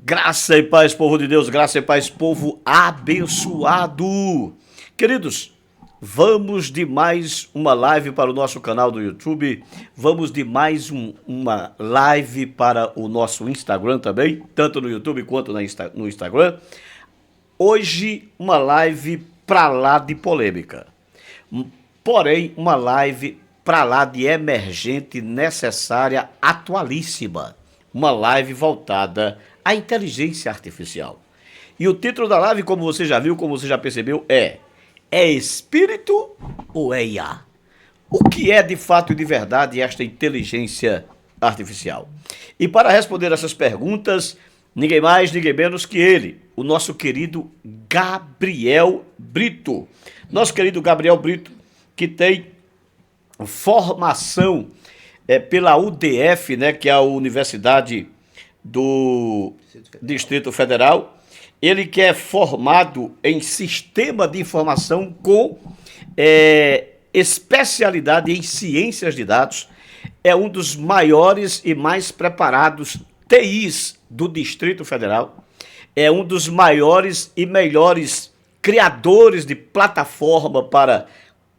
Graça e paz, povo de Deus, graça e paz, povo abençoado. Queridos, vamos de mais uma live para o nosso canal do YouTube, vamos de mais uma live para o nosso Instagram também, tanto no YouTube quanto no Instagram. Hoje, uma live para lá de polêmica, porém, uma live para lá de emergente, necessária, atualíssima. Uma live voltada à inteligência artificial. E o título da live, como você já viu, como você já percebeu, é espírito ou é IA? O que é de fato e de verdade esta inteligência artificial? E para responder essas perguntas, ninguém mais, ninguém menos que ele, o nosso querido Gabriel Brito. Nosso querido Gabriel Brito, que tem formação pela UDF, né, que é a Universidade do Distrito Federal. Ele que é formado em Sistema de Informação com especialidade em Ciências de Dados. É um dos maiores e mais preparados TIs do Distrito Federal. É um dos maiores e melhores criadores de plataforma para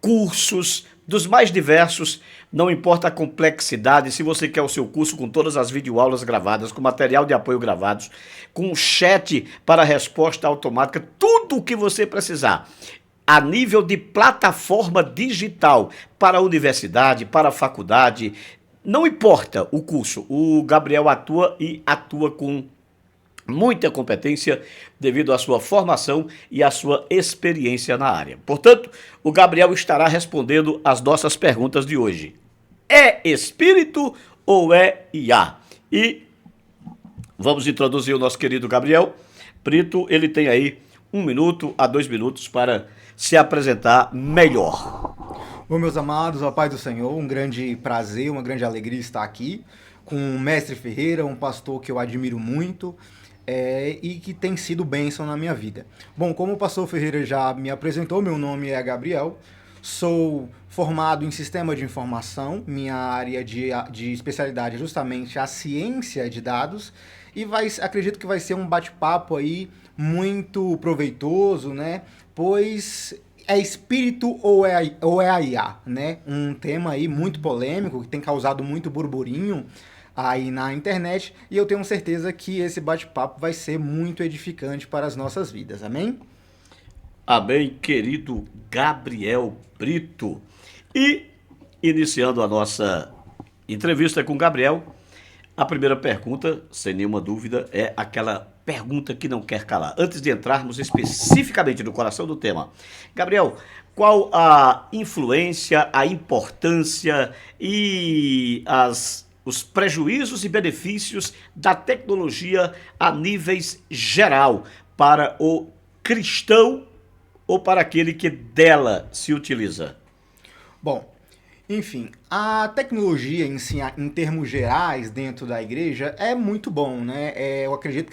cursos dos mais diversos, não importa a complexidade. Se você quer o seu curso com todas as videoaulas gravadas, com material de apoio gravados, com chat para resposta automática, tudo o que você precisar, a nível de plataforma digital, para a universidade, para a faculdade, não importa o curso, o Gabriel atua e atua com muita competência devido à sua formação e à sua experiência na área. Portanto, o Gabriel estará respondendo as nossas perguntas de hoje. É espírito ou é IA? E vamos introduzir o nosso querido Gabriel Brito. Ele tem aí 1 minuto a 2 minutos para se apresentar melhor. Bom, meus amados, a paz do Senhor, um grande prazer, uma grande alegria estar aqui com o Mestre Ferreira, um pastor que eu admiro muito, e que tem sido bênção na minha vida. Bom, como o pastor Ferreira já me apresentou, meu nome é Gabriel, sou formado em Sistema de Informação, minha área de especialidade é justamente a ciência de dados, e acredito que vai ser um bate-papo aí muito proveitoso, né? Pois é espírito ou é a IA, né? Um tema aí muito polêmico, que tem causado muito burburinho aí na internet, e eu tenho certeza que esse bate-papo vai ser muito edificante para as nossas vidas, amém? Amém, querido Gabriel Brito. E, iniciando a nossa entrevista com o Gabriel, a primeira pergunta, sem nenhuma dúvida, é aquela pergunta que não quer calar. Antes de entrarmos especificamente no coração do tema, Gabriel, qual a influência, a importância e os prejuízos e benefícios da tecnologia a níveis geral para o cristão ou para aquele que dela se utiliza? Bom, enfim, a tecnologia em si, em termos gerais, dentro da igreja, é muito bom, né? Eu acredito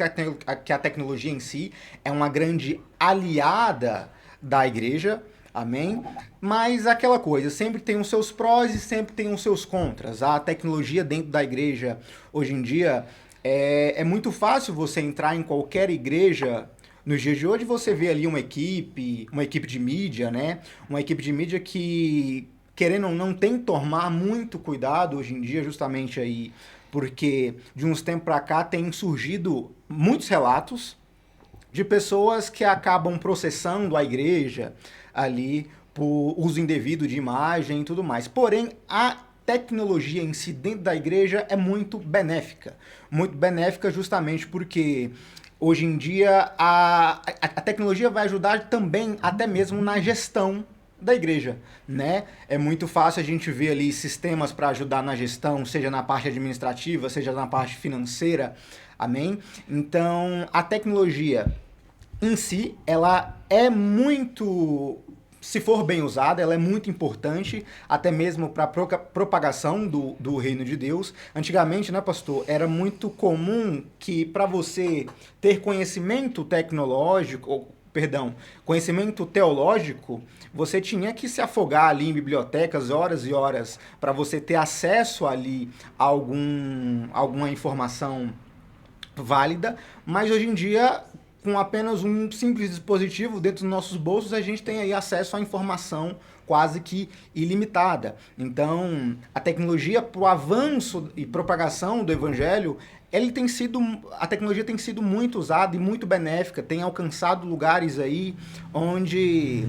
que a tecnologia em si é uma grande aliada da igreja, amém? Mas aquela coisa, sempre tem os seus prós e sempre tem os seus contras. A tecnologia dentro da igreja, hoje em dia, é muito fácil você entrar em qualquer igreja. Nos dias de hoje você vê ali uma equipe de mídia, né? Uma equipe de mídia que, querendo ou não, tem que tomar muito cuidado hoje em dia, justamente aí, porque de uns tempos para cá tem surgido muitos relatos de pessoas que acabam processando a igreja ali por uso indevido de imagem e tudo mais. Porém, a tecnologia em si dentro da igreja é muito benéfica justamente porque hoje em dia a tecnologia vai ajudar também até mesmo na gestão da igreja, né? É muito fácil a gente ver ali sistemas para ajudar na gestão, seja na parte administrativa, seja na parte financeira, amém? Então, a tecnologia em si, ela é muito, se for bem usada, ela é muito importante, até mesmo para a propagação do reino de Deus. Antigamente, né, pastor, era muito comum que para você ter conhecimento conhecimento teológico, você tinha que se afogar ali em bibliotecas horas e horas para você ter acesso ali a alguma informação válida, mas hoje em dia, com apenas um simples dispositivo dentro dos nossos bolsos, a gente tem aí acesso à informação quase que ilimitada. Então, a tecnologia para o avanço e propagação do evangelho, a tecnologia tem sido muito usada e muito benéfica, tem alcançado lugares aí onde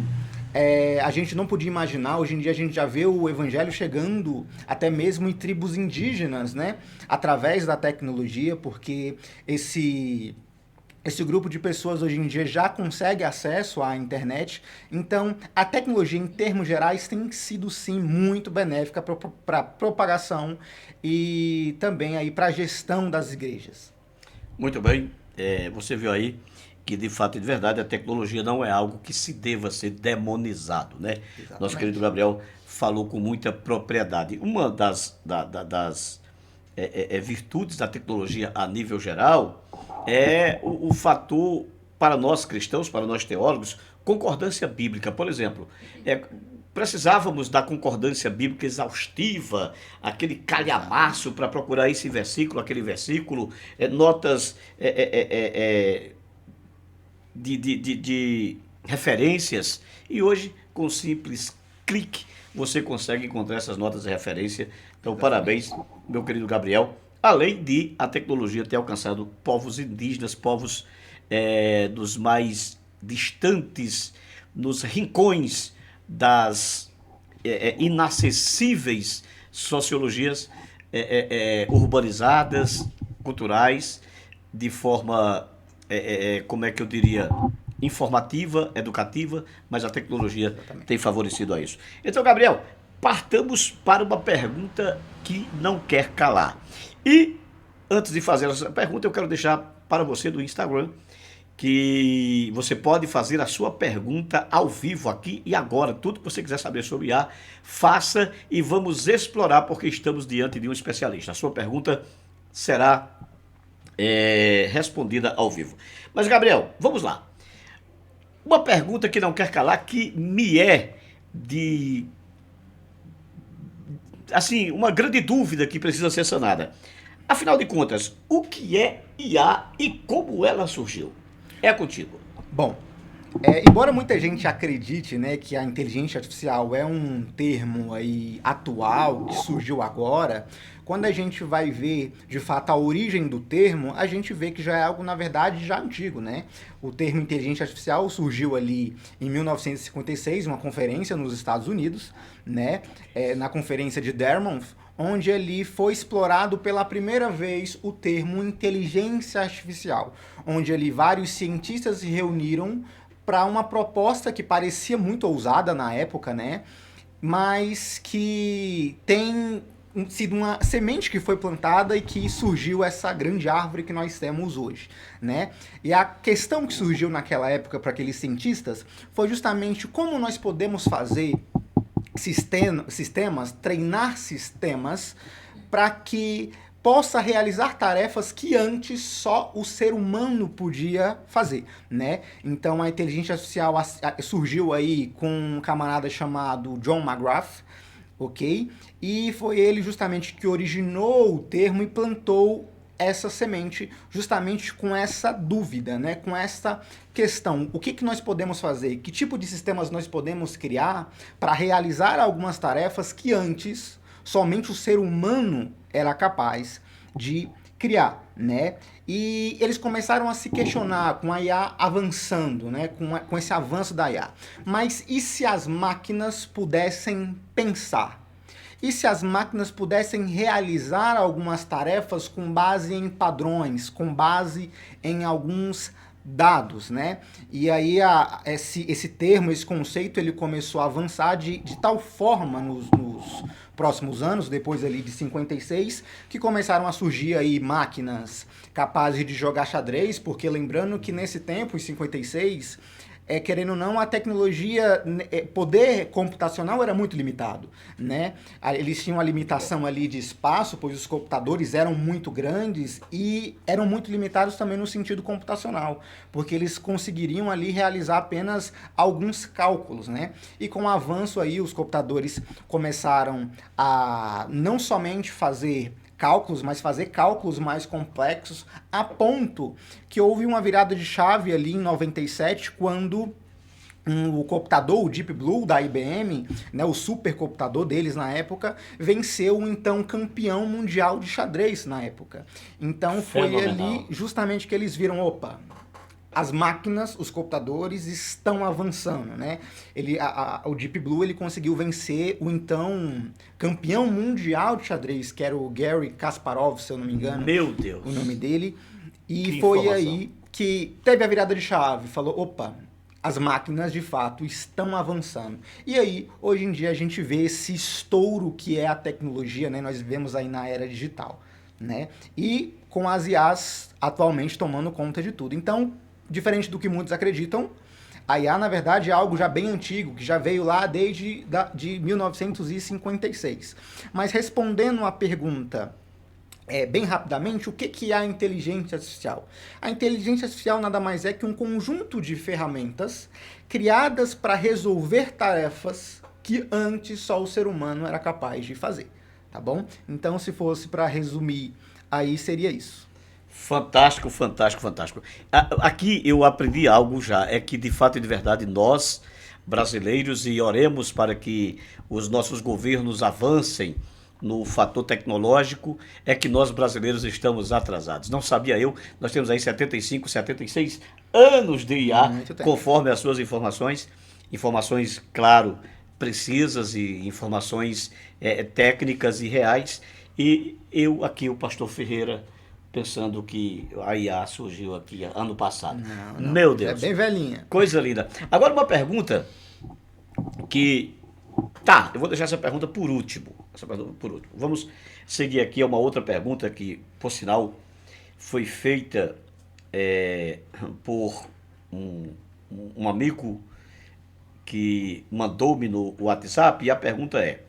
a gente não podia imaginar. Hoje em dia a gente já vê o evangelho chegando até mesmo em tribos indígenas, né? Através da tecnologia, porque esse grupo de pessoas hoje em dia já consegue acesso à internet. Então, a tecnologia, em termos gerais, tem sido, sim, muito benéfica para a propagação e também aí para a gestão das igrejas. Muito bem. Você viu aí que, de fato e de verdade, a tecnologia não é algo que se deva ser demonizado, né? Exatamente. Nosso querido Gabriel falou com muita propriedade. Uma das virtudes da tecnologia a nível geral é o fator, para nós cristãos, para nós teólogos, concordância bíblica. Por exemplo, precisávamos da concordância bíblica exaustiva, aquele calhamaço para procurar esse versículo, aquele versículo, notas de referências, e hoje, com um simples clique, você consegue encontrar essas notas de referência. Então, parabéns, meu querido Gabriel. Além de a tecnologia ter alcançado povos indígenas, povos dos mais distantes, nos rincões das inacessíveis sociologias urbanizadas, culturais, de forma, como é que eu diria, informativa, educativa, mas a tecnologia tem favorecido a isso. Então, Gabriel, partamos para uma pergunta que não quer calar. E, antes de fazer essa pergunta, eu quero deixar para você do Instagram que você pode fazer a sua pergunta ao vivo aqui e agora. Tudo que você quiser saber sobre IA, faça e vamos explorar, porque estamos diante de um especialista. A sua pergunta será respondida ao vivo. Mas, Gabriel, vamos lá. Uma pergunta que não quer calar, que me assim, uma grande dúvida que precisa ser sanada. Afinal de contas, o que é IA e como ela surgiu? É contigo. Bom, embora muita gente acredite, né, que a inteligência artificial é um termo aí atual, que surgiu agora, quando a gente vai ver, de fato, a origem do termo, a gente vê que já é algo, na verdade, já antigo, né? O termo inteligência artificial surgiu ali em 1956, uma conferência nos Estados Unidos, né? Na conferência de Dartmouth, onde ali foi explorado pela primeira vez o termo inteligência artificial, onde ali vários cientistas se reuniram para uma proposta que parecia muito ousada na época, né? Mas que tem sido uma semente que foi plantada e que surgiu essa grande árvore que nós temos hoje, né? E a questão que surgiu naquela época para aqueles cientistas foi justamente como nós podemos fazer sistemas, treinar sistemas para que possa realizar tarefas que antes só o ser humano podia fazer, né? Então a inteligência artificial surgiu aí com um camarada chamado John McGrath, ok? E foi ele justamente que originou o termo e plantou essa semente justamente com essa dúvida, né? Com essa questão, o que nós podemos fazer? Que tipo de sistemas nós podemos criar para realizar algumas tarefas que antes somente o ser humano era capaz de criar, né? E eles começaram a se questionar com a IA avançando, né? Com esse avanço da IA. Mas e se as máquinas pudessem pensar? E se as máquinas pudessem realizar algumas tarefas com base em padrões, com base em alguns dados, né? E aí esse termo, esse conceito, ele começou a avançar de tal forma nos próximos anos, depois ali de 56, que começaram a surgir aí máquinas capazes de jogar xadrez, porque lembrando que nesse tempo, em 56, querendo ou não, a tecnologia, poder computacional era muito limitado, né? Eles tinham uma limitação ali de espaço, pois os computadores eram muito grandes e eram muito limitados também no sentido computacional, porque eles conseguiriam ali realizar apenas alguns cálculos, né? E com o avanço aí, os computadores começaram a não somente fazer cálculos, mas fazer cálculos mais complexos, a ponto que houve uma virada de chave ali em 97, quando o computador, o Deep Blue da IBM, né, o supercomputador deles na época, venceu o então campeão mundial de xadrez na época. Então foi ali justamente que eles viram, opa, as máquinas, os computadores estão avançando, né? O Deep Blue ele conseguiu vencer o então campeão mundial de xadrez, que era o Garry Kasparov, se eu não me engano. Meu Deus! O nome dele. E Que foi informação. aí que teve a virada de chave, falou, opa, as máquinas de fato estão avançando. E aí, hoje em dia a gente vê esse estouro que é a tecnologia, né? Nós vivemos aí na era digital, né? E com as IAs atualmente tomando conta de tudo. Então, diferente do que muitos acreditam, a IA, na verdade, é algo já bem antigo, que já veio lá desde de 1956. Mas respondendo à pergunta bem rapidamente, o que é a inteligência artificial? A inteligência artificial nada mais é que um conjunto de ferramentas criadas para resolver tarefas que antes só o ser humano era capaz de fazer, tá bom? Então, se fosse para resumir, aí seria isso. Fantástico, fantástico, fantástico. Aqui eu aprendi algo já, é que de fato e de verdade nós, brasileiros, e oremos para que os nossos governos avancem no fator tecnológico, é que nós brasileiros estamos atrasados. Não sabia eu, nós temos aí 75, 76 anos de IA, conforme as suas informações, claro, precisas e informações técnicas e reais. E eu aqui, o pastor Ferreira, pensando que a IA surgiu aqui ano passado. Não, meu Deus. É bem velhinha. Coisa linda. Agora uma pergunta que... Tá, eu vou deixar essa pergunta por último. Vamos seguir aqui a uma outra pergunta que, por sinal, foi feita por um amigo que mandou-me no WhatsApp, e a pergunta é: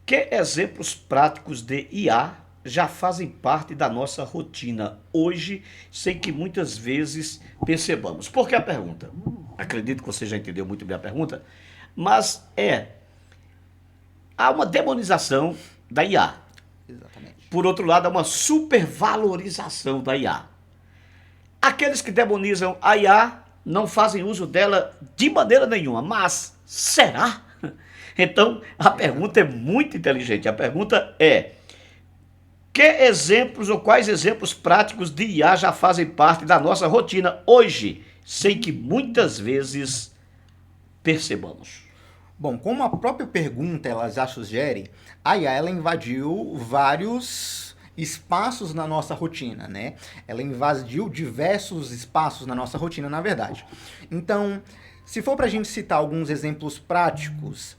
que exemplos práticos de IA já fazem parte da nossa rotina hoje, sem que muitas vezes percebamos? Por que a pergunta? Acredito que você já entendeu muito bem a pergunta, mas há uma demonização da IA. Exatamente. Por outro lado, há uma supervalorização da IA. Aqueles que demonizam a IA não fazem uso dela de maneira nenhuma, mas será? Então, a pergunta é muito inteligente. A pergunta é: que exemplos ou quais exemplos práticos de IA já fazem parte da nossa rotina hoje, sem que muitas vezes percebamos? Bom, como a própria pergunta ela já sugere, a IA ela invadiu vários espaços na nossa rotina, né? Ela invadiu diversos espaços na nossa rotina, na verdade. Então, se for para a gente citar alguns exemplos práticos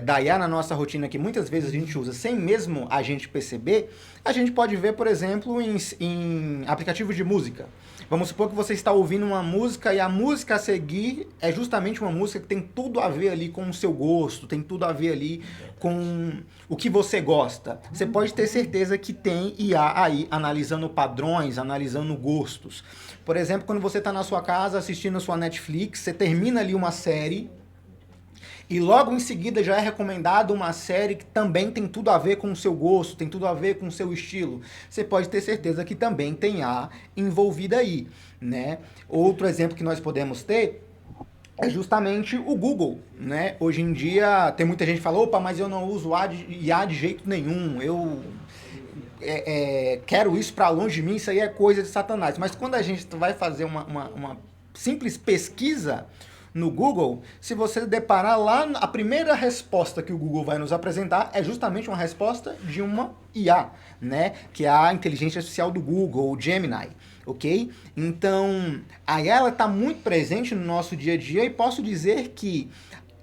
da IA na nossa rotina, que muitas vezes a gente usa sem mesmo a gente perceber, a gente pode ver, por exemplo, em aplicativos de música. Vamos supor que você está ouvindo uma música e a música a seguir é justamente uma música que tem tudo a ver ali com o seu gosto, tem tudo a ver ali com o que você gosta. Você pode ter certeza que tem IA aí analisando padrões, analisando gostos. Por exemplo, quando você está na sua casa assistindo a sua Netflix, você termina ali uma série e logo em seguida já é recomendado uma série que também tem tudo a ver com o seu gosto, tem tudo a ver com o seu estilo. Você pode ter certeza que também tem IA envolvida aí, né? Outro exemplo que nós podemos ter é justamente o Google, né? Hoje em dia tem muita gente que fala, opa, mas eu não uso IA de jeito nenhum, eu quero isso para longe de mim, isso aí é coisa de Satanás. Mas quando a gente vai fazer uma simples pesquisa no Google, se você deparar lá, a primeira resposta que o Google vai nos apresentar é justamente uma resposta de uma IA, né? Que é a inteligência artificial do Google, o Gemini, ok? Então, a IA está muito presente no nosso dia a dia e posso dizer que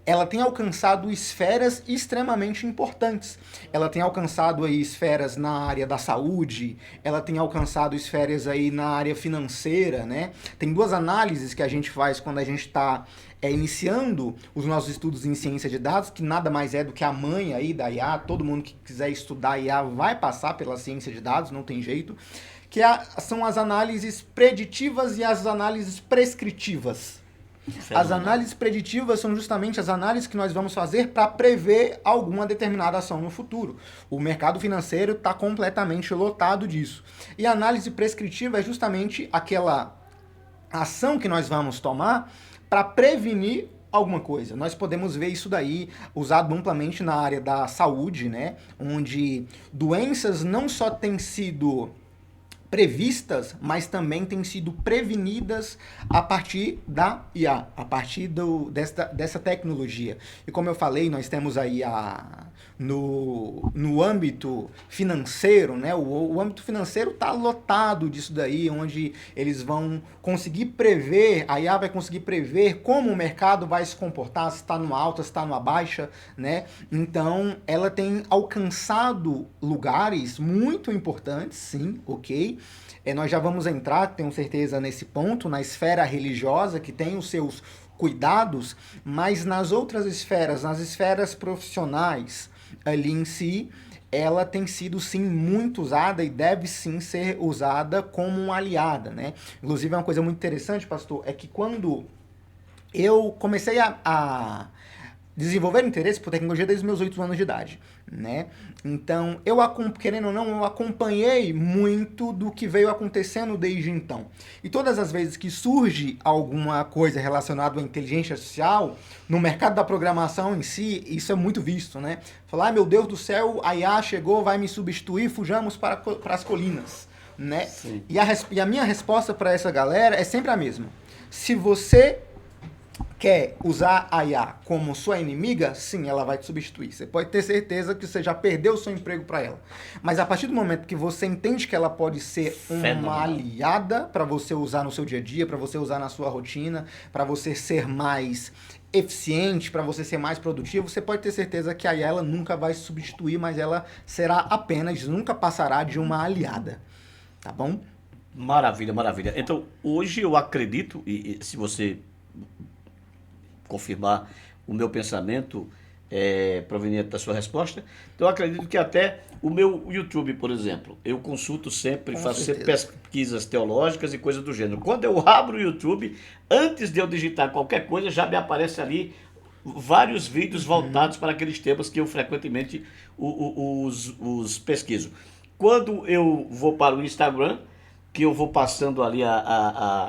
ela tem alcançado esferas extremamente importantes. Ela tem alcançado aí esferas na área da saúde, ela tem alcançado esferas aí na área financeira, né? Tem duas análises que a gente faz quando a gente está iniciando os nossos estudos em ciência de dados, que nada mais é do que a mãe aí da IA. Todo mundo que quiser estudar IA vai passar pela ciência de dados, não tem jeito. Que são as análises preditivas e as análises prescritivas. As análises preditivas são justamente as análises que nós vamos fazer para prever alguma determinada ação no futuro. O mercado financeiro está completamente lotado disso. E a análise prescritiva é justamente aquela ação que nós vamos tomar para prevenir alguma coisa. Nós podemos ver isso daí usado amplamente na área da saúde, né? Onde doenças não só têm sido previstas, mas também têm sido prevenidas a partir da IA, a partir dessa tecnologia. E como eu falei, nós temos aí no âmbito financeiro, né? O âmbito financeiro está lotado disso daí, onde eles vão conseguir prever, a IA vai conseguir prever como o mercado vai se comportar, se está numa alta, se está numa baixa, né? Então, ela tem alcançado lugares muito importantes, sim, ok? Nós já vamos entrar, tenho certeza, nesse ponto, na esfera religiosa, que tem os seus cuidados, mas nas outras esferas, nas esferas profissionais ali em si, ela tem sido sim muito usada e deve sim ser usada como uma aliada, né? Inclusive, é uma coisa muito interessante, pastor, é que quando eu comecei a desenvolver interesse por tecnologia desde os meus 8 anos de idade, né? Então, querendo ou não, eu acompanhei muito do que veio acontecendo desde então. E todas as vezes que surge alguma coisa relacionada à inteligência artificial, no mercado da programação em si, isso é muito visto, né? Falar, meu Deus do céu, a IA chegou, vai me substituir, fujamos para as colinas, né? E a minha resposta para essa galera é sempre a mesma. Se você quer usar a IA como sua inimiga, sim, ela vai te substituir. Você pode ter certeza que você já perdeu o seu emprego para ela. Mas a partir do momento que você entende que ela pode ser uma aliada para você usar no seu dia a dia, para você usar na sua rotina, para você ser mais eficiente, para você ser mais produtivo, você pode ter certeza que a IA ela nunca vai substituir, mas ela será apenas, nunca passará de uma aliada. Tá bom? Maravilha, maravilha. Então, hoje eu acredito, e se você confirmar o meu pensamento proveniente da sua resposta, então eu acredito que até o meu YouTube, por exemplo, eu consulto sempre, faço sempre pesquisas teológicas e coisas do gênero. Quando eu abro o YouTube, antes de eu digitar qualquer coisa, já me aparece ali vários vídeos voltados para aqueles temas que eu frequentemente os pesquiso. Quando eu vou para o Instagram, que eu vou passando ali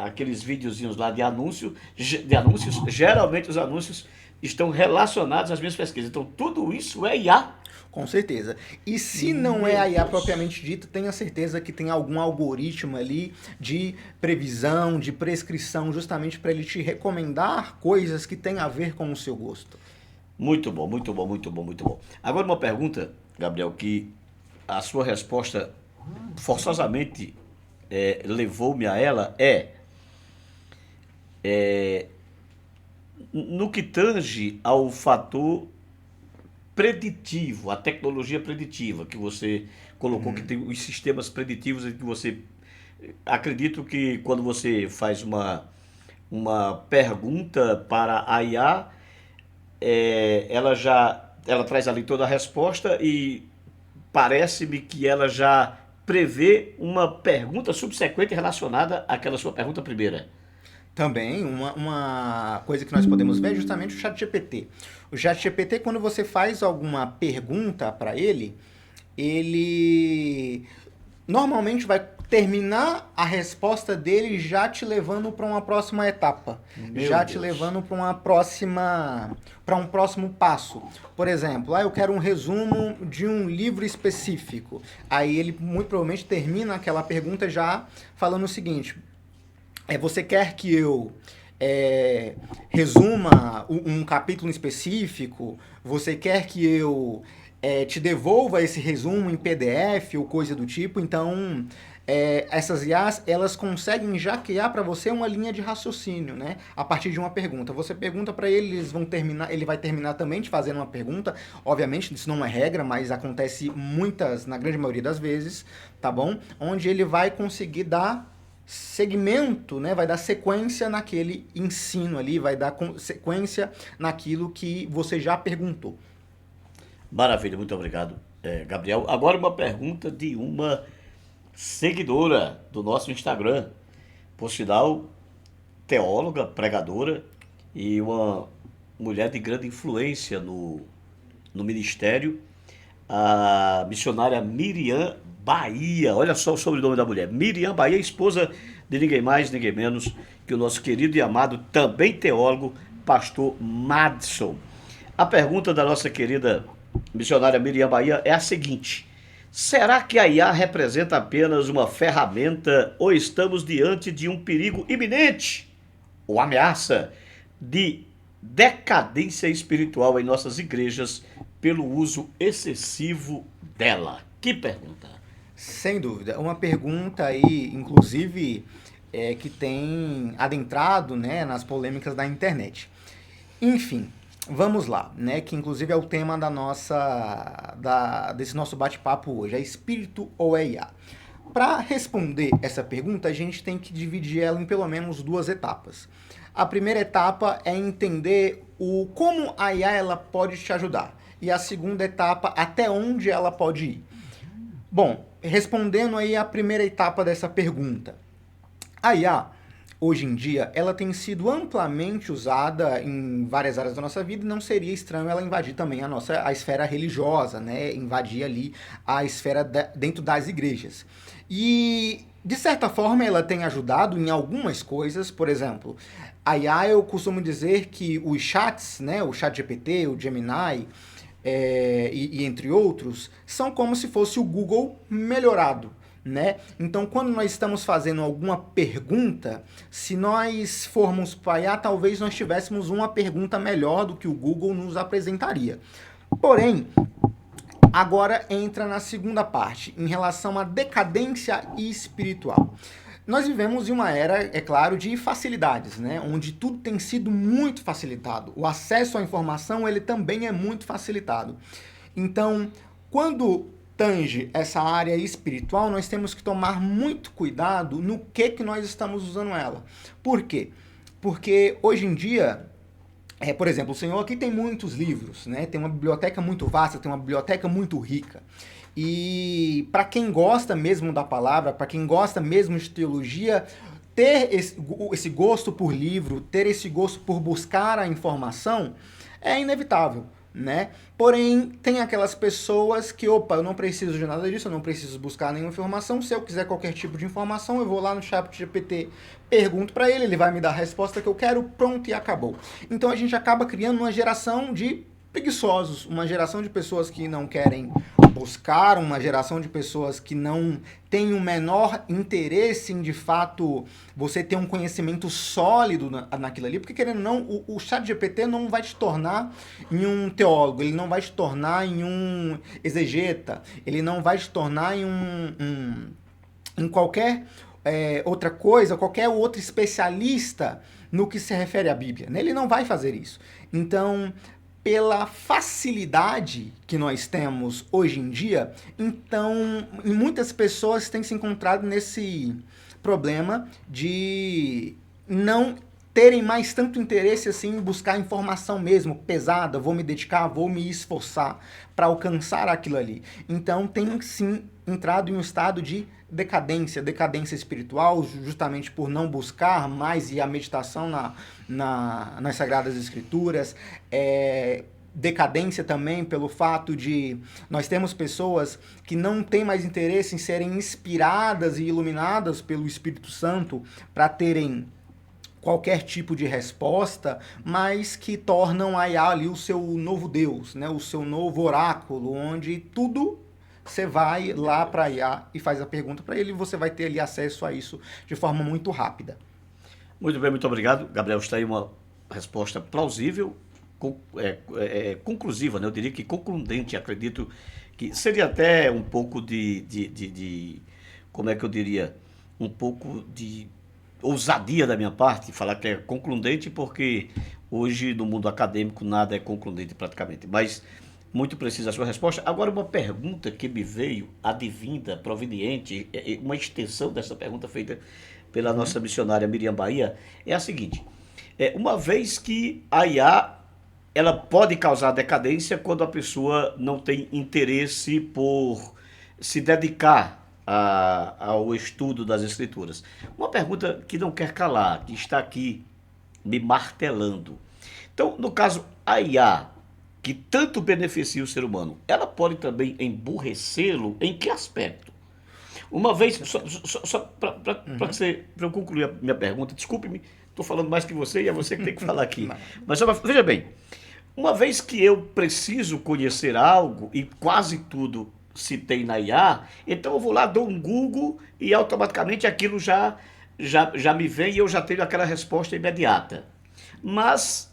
aqueles videozinhos lá de anúncios, geralmente os anúncios estão relacionados às minhas pesquisas. Então, tudo isso é IA. Com certeza. E se não é a IA propriamente dita, tenha certeza que tem algum algoritmo ali de previsão, de prescrição, justamente para ele te recomendar coisas que têm a ver com o seu gosto. Muito bom, muito bom, muito bom, muito bom. Agora uma pergunta, Gabriel, que a sua resposta forçosamente levou-me a ela no que tange ao fator preditivo, a tecnologia preditiva que você colocou, que tem os sistemas preditivos em que você... Acredito que quando você faz uma pergunta para a IA, ela traz ali toda a resposta e parece-me que ela já prevê uma pergunta subsequente relacionada àquela sua pergunta primeira. Também, uma coisa que nós podemos ver é justamente o ChatGPT. O ChatGPT, quando você faz alguma pergunta para ele normalmente vai terminar a resposta dele já te levando para uma próxima etapa. Te levando para um próximo passo. Por exemplo, eu quero um resumo de um livro específico. Aí ele muito provavelmente termina aquela pergunta já falando o seguinte: você quer que eu resuma um capítulo específico? Você quer que eu te devolva esse resumo em PDF ou coisa do tipo? Então, essas IAs, elas conseguem já criar para você uma linha de raciocínio, né? A partir de uma pergunta. Você pergunta para ele, ele vai terminar também te fazendo uma pergunta. Obviamente, isso não é regra, mas acontece na grande maioria das vezes, tá bom? Onde ele vai conseguir dar segmento, né? Vai dar sequência naquele ensino ali, vai dar sequência naquilo que você já perguntou. Maravilha, muito obrigado, Gabriel. Agora uma pergunta de uma seguidora do nosso Instagram, por sinal, teóloga, pregadora, e uma mulher de grande influência no ministério, a missionária Miriam Bahia. Olha só o sobrenome da mulher. Miriam Bahia, esposa de ninguém mais, ninguém menos que o nosso querido e amado, também teólogo, pastor Madson. A pergunta da nossa querida missionária Miriam Bahia é a seguinte: será que a IA representa apenas uma ferramenta ou estamos diante de um perigo iminente ou ameaça de decadência espiritual em nossas igrejas pelo uso excessivo dela? Que pergunta! Sem dúvida. Uma pergunta aí, inclusive, que tem adentrado, né, nas polêmicas da internet. Enfim, vamos lá, né? Que inclusive é o tema desse nosso bate-papo hoje, é espírito ou é IA? Para responder essa pergunta, a gente tem que dividir ela em pelo menos duas etapas. A primeira etapa é entender como a IA ela pode te ajudar. E a segunda etapa, até onde ela pode ir. Bom, respondendo aí a primeira etapa dessa pergunta. A IA, hoje em dia, ela tem sido amplamente usada em várias áreas da nossa vida e não seria estranho ela invadir também a esfera religiosa, né? Invadir ali a esfera dentro das igrejas. E, de certa forma, ela tem ajudado em algumas coisas. Por exemplo, a IA, eu costumo dizer que os chats, né? O ChatGPT, o Gemini, e entre outros, são como se fosse o Google melhorado. Né? Então, quando nós estamos fazendo alguma pergunta, se nós formos para IA, talvez nós tivéssemos uma pergunta melhor do que o Google nos apresentaria. Porém, agora entra na segunda parte, em relação à decadência espiritual. Nós vivemos em uma era, é claro, de facilidades, né? Onde tudo tem sido muito facilitado. O acesso à informação, ele também é muito facilitado. Então, quando tange essa área espiritual, nós temos que tomar muito cuidado no que nós estamos usando ela. Por quê? Porque hoje em dia, por exemplo, o Senhor aqui tem muitos livros, né? Tem uma biblioteca muito vasta, tem uma biblioteca muito rica. E para quem gosta mesmo da palavra, para quem gosta mesmo de teologia, ter esse gosto por livro, ter esse gosto por buscar a informação, é inevitável. Né? Porém, tem aquelas pessoas que, eu não preciso de nada disso, eu não preciso buscar nenhuma informação. Se eu quiser qualquer tipo de informação, eu vou lá no ChatGPT, pergunto para ele, ele vai me dar a resposta que eu quero, pronto, e acabou. Então a gente acaba criando uma geração de preguiçosos, uma geração de pessoas que não querem buscar, uma geração de pessoas que não têm o menor interesse em, de fato, você ter um conhecimento sólido naquilo ali, porque, querendo ou não, o ChatGPT não vai te tornar em um teólogo, ele não vai te tornar em um exegeta, ele não vai te tornar em qualquer outra coisa, qualquer outro especialista no que se refere à Bíblia, né? Ele não vai fazer isso. Então, pela facilidade que nós temos hoje em dia, então muitas pessoas têm se encontrado nesse problema de não terem mais tanto interesse assim em buscar informação mesmo pesada, vou me dedicar, vou me esforçar para alcançar aquilo ali. Então tem sim entrado em um estado de decadência espiritual, justamente por não buscar mais e a meditação nas Sagradas Escrituras, decadência também pelo fato de nós temos pessoas que não têm mais interesse em serem inspiradas e iluminadas pelo Espírito Santo para terem qualquer tipo de resposta, mas que tornam a IA ali o seu novo Deus, né? O seu novo oráculo, onde tudo você vai lá para a IA e faz a pergunta para ele e você vai ter ali acesso a isso de forma muito rápida. Muito bem, muito obrigado. Gabriel, está aí uma resposta plausível, conclusiva, né? Eu diria que concludente. Acredito que seria até um pouco como é que eu diria? Um pouco de ousadia da minha parte falar que é concludente, porque hoje no mundo acadêmico nada é concludente praticamente. Mas muito precisa a sua resposta. Agora, uma pergunta que me veio, advinda, proveniente, uma extensão dessa pergunta feita pela nossa missionária Miriam Bahia, é a seguinte: uma vez que a IA ela pode causar decadência quando a pessoa não tem interesse por se dedicar ao estudo das Escrituras. Uma pergunta que não quer calar, que está aqui me martelando. Então, no caso, a IA, que tanto beneficia o ser humano, ela pode também emburrecê-lo em que aspecto? Uma vez, só para eu concluir a minha pergunta, desculpe-me, estou falando mais que você e é você que tem que falar aqui. Mas veja bem, uma vez que eu preciso conhecer algo e quase tudo se tem na IA, então eu vou lá, dou um Google e automaticamente aquilo já me vem e eu já tenho aquela resposta imediata. Mas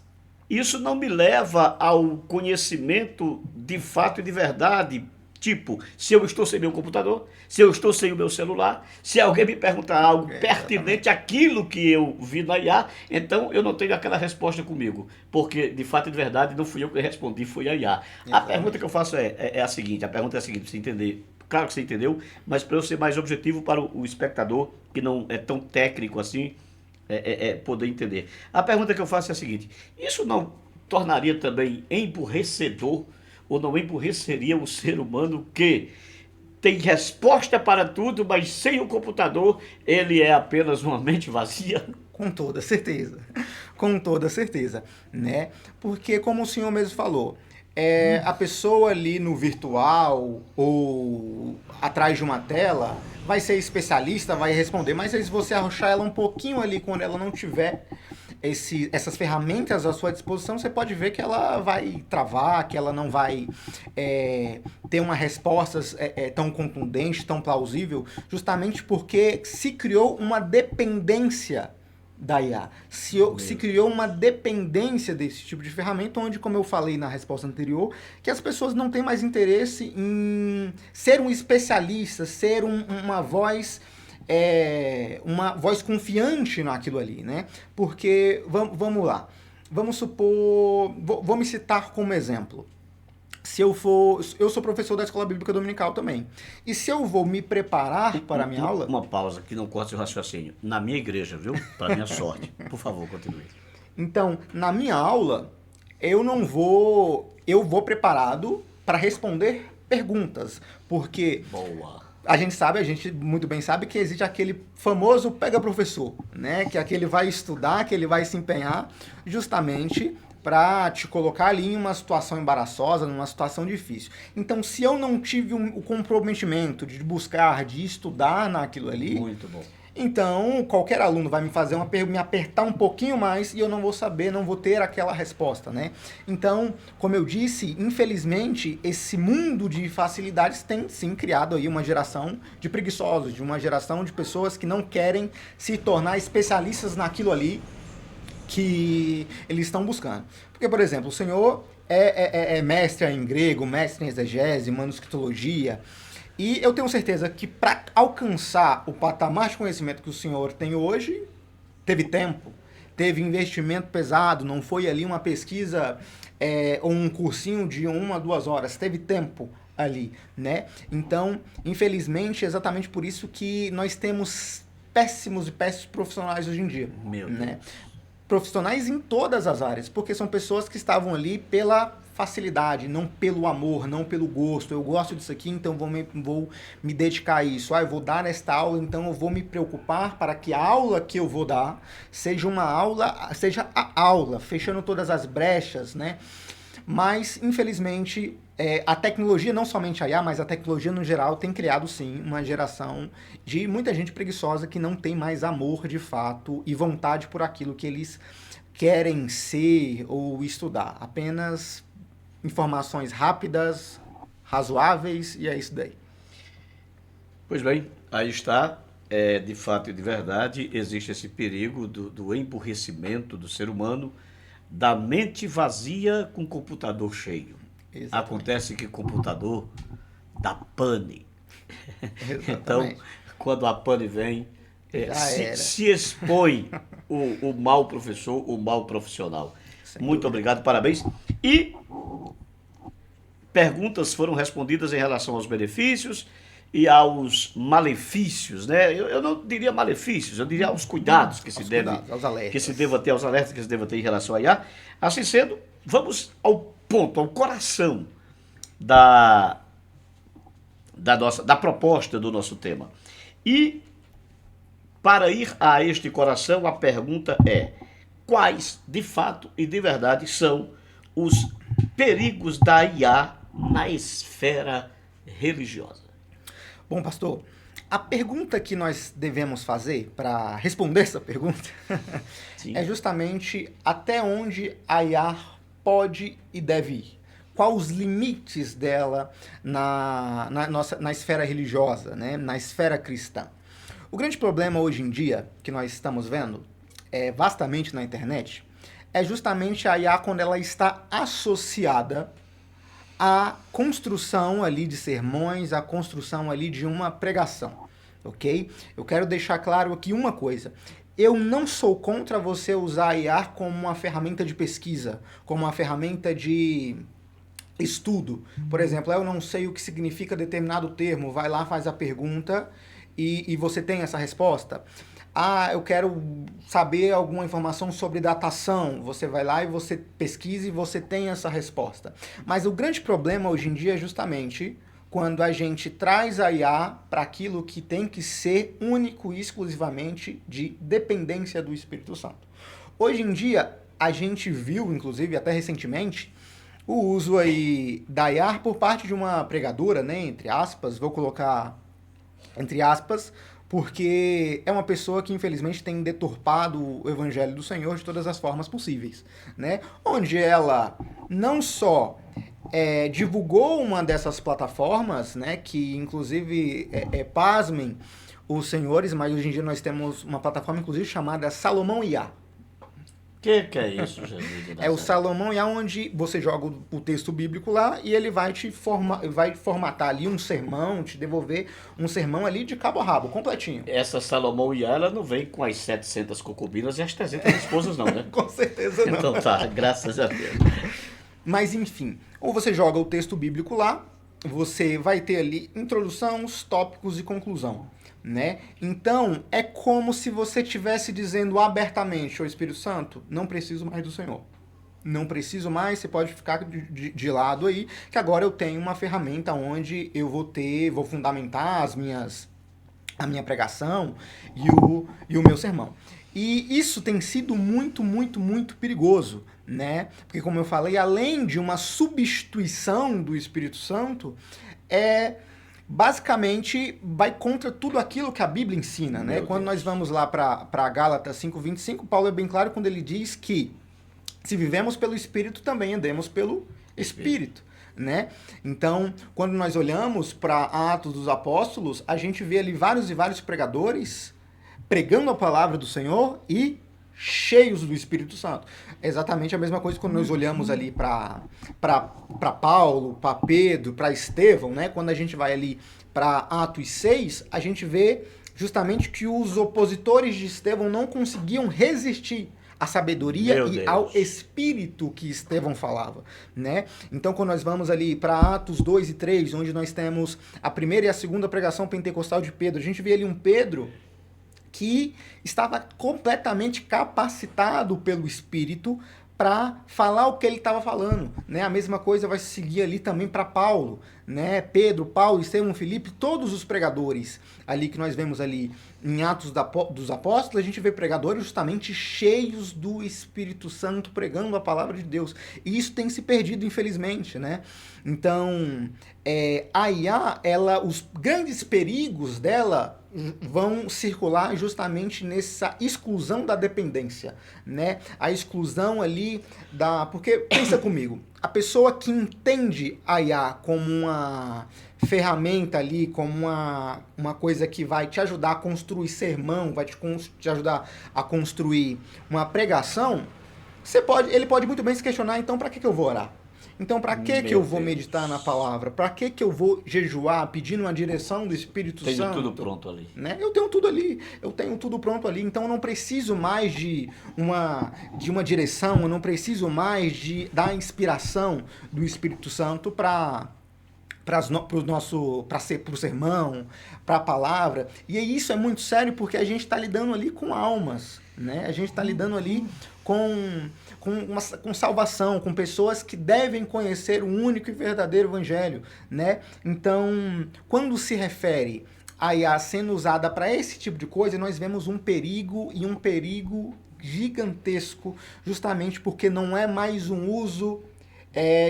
isso não me leva ao conhecimento de fato e de verdade. Tipo, se eu estou sem meu computador, se eu estou sem o meu celular, se alguém me perguntar algo pertinente àquilo que eu vi na IA, então eu não tenho aquela resposta comigo. Porque, de fato e de verdade, não fui eu que respondi, foi a IA. A pergunta que eu faço é a seguinte, para você entender. Claro que você entendeu, mas para eu ser mais objetivo para o espectador, que não é tão técnico assim, poder entender. A pergunta que eu faço é a seguinte, isso não tornaria também emburrecedor ou não emburreceria o ser humano que tem resposta para tudo, mas sem o computador ele é apenas uma mente vazia? Com toda certeza, com toda certeza, né? Porque como o senhor mesmo falou, a pessoa ali no virtual ou atrás de uma tela vai ser especialista, vai responder, mas se você arrochar ela um pouquinho ali quando ela não tiver essas ferramentas à sua disposição, você pode ver que ela vai travar, que ela não vai ter uma resposta tão contundente, tão plausível, justamente porque se criou uma dependência da IA. Se criou uma dependência desse tipo de ferramenta, onde, como eu falei na resposta anterior, que as pessoas não têm mais interesse em ser um especialista, ser uma voz confiante naquilo ali, né? Porque, vamos lá, vamos supor, vou me citar como exemplo. Eu sou professor da Escola Bíblica Dominical também. E se eu vou me preparar para a minha aula... Uma pausa, que não corte o raciocínio. Na minha igreja, viu? Para minha sorte. Por favor, continue. Então, na minha aula, eu vou preparado para responder perguntas. Porque... Boa. A gente muito bem sabe que existe aquele famoso pega professor, né? Que aquele vai estudar, que ele vai se empenhar justamente para te colocar ali em uma situação embaraçosa, numa situação difícil. Então, se eu não tive o comprometimento de buscar, de estudar naquilo ali... Muito bom. Então, qualquer aluno vai me fazer me apertar um pouquinho mais e eu não vou saber, não vou ter aquela resposta, né? Então, como eu disse, infelizmente, esse mundo de facilidades tem sim criado aí uma geração de preguiçosos, de uma geração de pessoas que não querem se tornar especialistas naquilo ali que eles estão buscando. Porque, por exemplo, o senhor é mestre em grego, mestre em exegese, manuscritologia... E eu tenho certeza que para alcançar o patamar de conhecimento que o senhor tem hoje, teve tempo, teve investimento pesado, não foi ali uma pesquisa ou um cursinho de 1 a 2 horas, teve tempo ali, né? Então, infelizmente, é exatamente por isso que nós temos péssimos profissionais hoje em dia. Meu Deus. Né? Profissionais em todas as áreas, porque são pessoas que estavam ali pela facilidade, não pelo amor, não pelo gosto. Eu gosto disso aqui, então vou me dedicar a isso. Eu vou dar esta aula, então eu vou me preocupar para que a aula que eu vou dar seja a aula, fechando todas as brechas, né? Mas, infelizmente, a tecnologia, não somente a IA, mas a tecnologia no geral, tem criado, sim, uma geração de muita gente preguiçosa que não tem mais amor, de fato, e vontade por aquilo que eles querem ser ou estudar. Apenas informações rápidas, razoáveis, e é isso daí. Pois bem, aí está. De fato e de verdade, existe esse perigo do emburrecimento do ser humano, da mente vazia com computador cheio. Exatamente. Acontece que computador dá pane. Então, quando a pane vem, se expõe o mau professor, o mau profissional. Muito obrigado, parabéns. E perguntas foram respondidas em relação aos benefícios e aos malefícios, né? Eu não diria malefícios, eu diria aos cuidados que se deva ter, aos alertas que se deva ter em relação a IA. Assim sendo, vamos ao ponto, ao coração da proposta do nosso tema. E para ir a este coração, a pergunta é: quais, de fato e de verdade, são os perigos da IA na esfera religiosa. Bom, pastor, a pergunta que nós devemos fazer para responder essa pergunta Sim. é justamente até onde a IA pode e deve ir. Quais os limites dela na esfera religiosa, né? Na esfera cristã. O grande problema hoje em dia que nós estamos vendo vastamente na internet é justamente a IA quando ela está associada à construção ali de sermões, à construção ali de uma pregação, ok? Eu quero deixar claro aqui uma coisa. Eu não sou contra você usar a IA como uma ferramenta de pesquisa, como uma ferramenta de estudo. Por exemplo, eu não sei o que significa determinado termo, vai lá, faz a pergunta e você tem essa resposta. Ah, eu quero saber alguma informação sobre datação. Você vai lá e você pesquisa e você tem essa resposta. Mas o grande problema hoje em dia é justamente quando a gente traz a IA para aquilo que tem que ser único e exclusivamente de dependência do Espírito Santo. Hoje em dia, a gente viu, inclusive até recentemente, o uso aí da IA por parte de uma pregadora, né, entre aspas, vou colocar entre aspas, porque é uma pessoa que infelizmente tem deturpado o evangelho do Senhor de todas as formas possíveis, né? Onde ela não só divulgou uma dessas plataformas, né, que inclusive, pasmem os senhores, mas hoje em dia nós temos uma plataforma inclusive chamada Salomão IA. Que é isso, Jesus? É o Salomão IA, onde você joga o texto bíblico lá e ele vai vai formatar ali um sermão, te devolver um sermão ali de cabo a rabo, completinho. Essa Salomão IA, ela não vem com as 700 concubinas e as 300 esposas não, né? Com certeza não. Então tá, graças a Deus. Mas enfim, ou você joga o texto bíblico lá, você vai ter ali introdução, os tópicos e conclusão, né? Então, é como se você estivesse dizendo abertamente ao Espírito Santo, não preciso mais do Senhor. Não preciso mais, você pode ficar de lado aí, que agora eu tenho uma ferramenta onde eu vou fundamentar a minha pregação e o meu sermão. E isso tem sido muito, muito, muito perigoso, né? Porque, como eu falei, além de uma substituição do Espírito Santo, basicamente vai contra tudo aquilo que a Bíblia ensina, né? Quando nós vamos lá para Gálatas 5:25, Paulo é bem claro quando ele diz que se vivemos pelo Espírito, também andemos pelo Espírito, né? Então, quando nós olhamos para Atos dos Apóstolos, a gente vê ali vários e vários pregadores pregando a palavra do Senhor e cheios do Espírito Santo. É exatamente a mesma coisa quando nós olhamos ali para Paulo, para Pedro, para Estevão, né? Quando a gente vai ali para Atos 6, a gente vê justamente que os opositores de Estevão não conseguiam resistir à sabedoria ao espírito que Estevão falava, né? Então, quando nós vamos ali para Atos 2 e 3, onde nós temos a primeira e a segunda pregação pentecostal de Pedro, a gente vê ali um Pedro que estava completamente capacitado pelo Espírito para falar o que ele estava falando, né? A mesma coisa vai seguir ali também para Paulo, né? Pedro, Paulo, Estevão, Filipe, todos os pregadores ali que nós vemos ali em Atos dos Apóstolos, a gente vê pregadores justamente cheios do Espírito Santo pregando a palavra de Deus. E isso tem se perdido, infelizmente, né? Então, a IA, os grandes perigos dela vão circular justamente nessa exclusão da dependência, né? A exclusão ali porque, pensa comigo, a pessoa que entende a IA como uma ferramenta ali, como uma coisa que vai te ajudar a construir sermão, vai te ajudar a construir uma pregação, ele pode muito bem se questionar, então para que eu vou orar? Então, para que eu vou meditar na palavra? Para que eu vou jejuar, pedindo uma direção do Espírito Santo? Tenho tudo pronto ali. Né? Eu tenho tudo ali. Eu tenho tudo pronto ali. Então, eu não preciso mais de uma direção, eu não preciso mais da inspiração do Espírito Santo para o sermão, para a palavra. E isso é muito sério porque a gente está lidando ali com almas, né? A gente está lidando ali com salvação, com pessoas que devem conhecer o único e verdadeiro evangelho, né? Então, quando se refere a IA sendo usada para esse tipo de coisa, nós vemos um perigo gigantesco, justamente porque não é mais um uso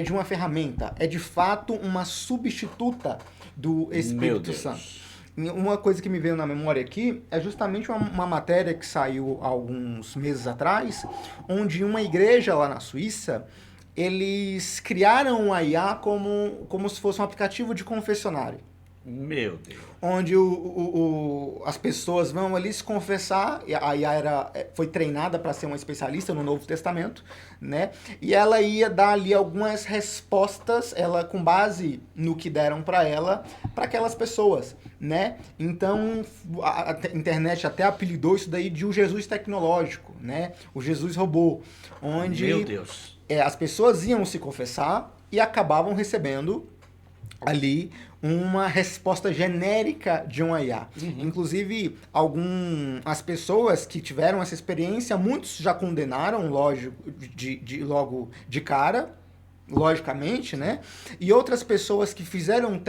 de uma ferramenta, é de fato uma substituta do Meu Espírito Deus. Santo. Uma coisa que me veio na memória aqui é justamente uma matéria que saiu há alguns meses atrás, onde uma igreja lá na Suíça, eles criaram o IA como se fosse um aplicativo de confessionário. Meu Deus. Onde as pessoas vão ali se confessar, e a IA foi treinada para ser uma especialista no Novo Testamento, né? E ela ia dar ali algumas respostas, ela com base no que deram para ela, para aquelas pessoas, né? Então, a internet até apelidou isso daí de o Jesus tecnológico, né? O Jesus robô, onde Meu Deus. as pessoas iam se confessar e acabavam recebendo ali uma resposta genérica de um IA. Inclusive, as pessoas que tiveram essa experiência, muitos já condenaram, lógico, logo de cara, logicamente, né? E outras pessoas que fizeram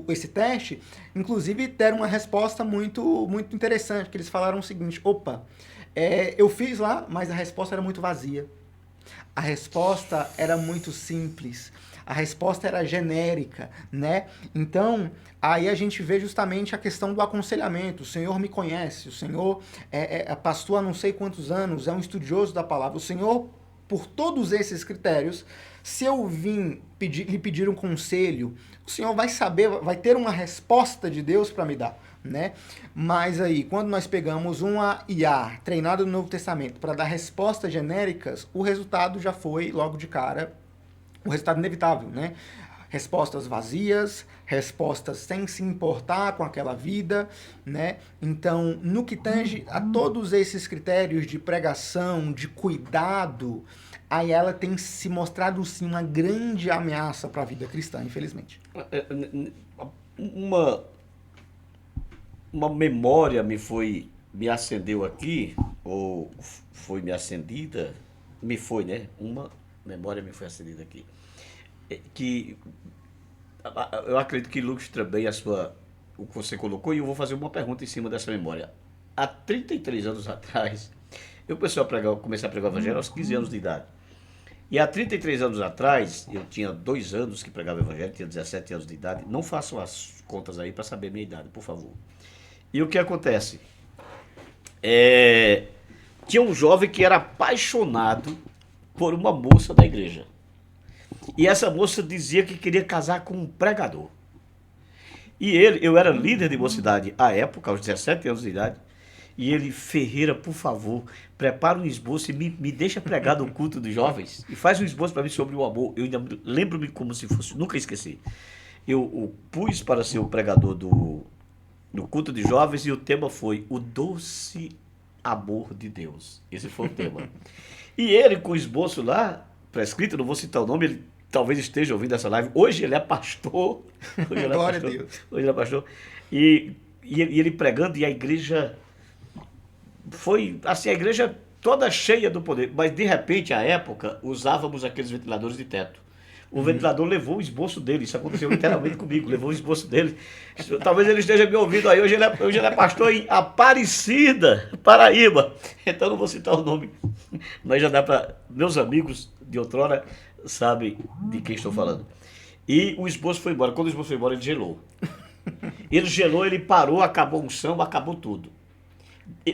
esse teste, inclusive deram uma resposta muito, muito interessante, que eles falaram o seguinte: opa, eu fiz lá, mas a resposta era muito vazia. A resposta era muito simples. A resposta era genérica, né? Então, aí a gente vê justamente a questão do aconselhamento. O Senhor me conhece, o Senhor é pastor há não sei quantos anos, é um estudioso da palavra. O Senhor, por todos esses critérios, se eu vim lhe pedir um conselho, o Senhor vai saber, vai ter uma resposta de Deus para me dar, né? Mas aí, quando nós pegamos uma IA treinada no Novo Testamento para dar respostas genéricas, o resultado já foi, logo de cara, o resultado inevitável, né? Respostas vazias, respostas sem se importar com aquela vida, né? Então, no que tange a todos esses critérios de pregação, de cuidado, aí ela tem se mostrado, sim, uma grande ameaça para a vida cristã, infelizmente. Uma memória me acendeu aqui, ou foi me acendida, né? Uma memória me foi acendida aqui. Que eu acredito que ilustra bem o que você colocou, e eu vou fazer uma pergunta em cima dessa memória. Há 33 anos atrás, eu comecei a pregar o evangelho aos 15 anos de idade. E há 33 anos atrás, eu tinha 2 anos que pregava o evangelho, tinha 17 anos de idade. Não façam as contas aí para saber a minha idade, por favor. E o que acontece? Tinha um jovem que era apaixonado por uma moça da igreja. E essa moça dizia que queria casar com um pregador. E eu era líder de mocidade à época, aos 17 anos de idade. E ele: Ferreira, por favor, prepara um esboço e me deixa pregar no culto dos jovens. E faz um esboço para mim sobre o amor. Eu ainda lembro-me como se fosse, nunca esqueci. Eu o pus para ser o pregador do culto de jovens, e o tema foi o doce amor de Deus. Esse foi o tema. E ele, com o esboço lá, prescrito, não vou citar o nome, ele talvez esteja ouvindo essa live. Hoje ele é pastor. Glória a Deus. Hoje ele é pastor. E ele pregando, e a igreja foi, assim, a igreja toda cheia do poder. Mas, de repente, à época, usávamos aqueles ventiladores de teto. O ventilador levou o esboço dele. Isso aconteceu literalmente comigo. Levou o esboço dele. Talvez ele esteja me ouvindo aí. Hoje ele é pastor em Aparecida, Paraíba. Então não vou citar o nome. Mas já dá para... Meus amigos de outrora sabem de quem estou falando. E o esboço foi embora. Quando o esboço foi embora, ele gelou. Ele gelou, ele parou, acabou a unção, acabou tudo.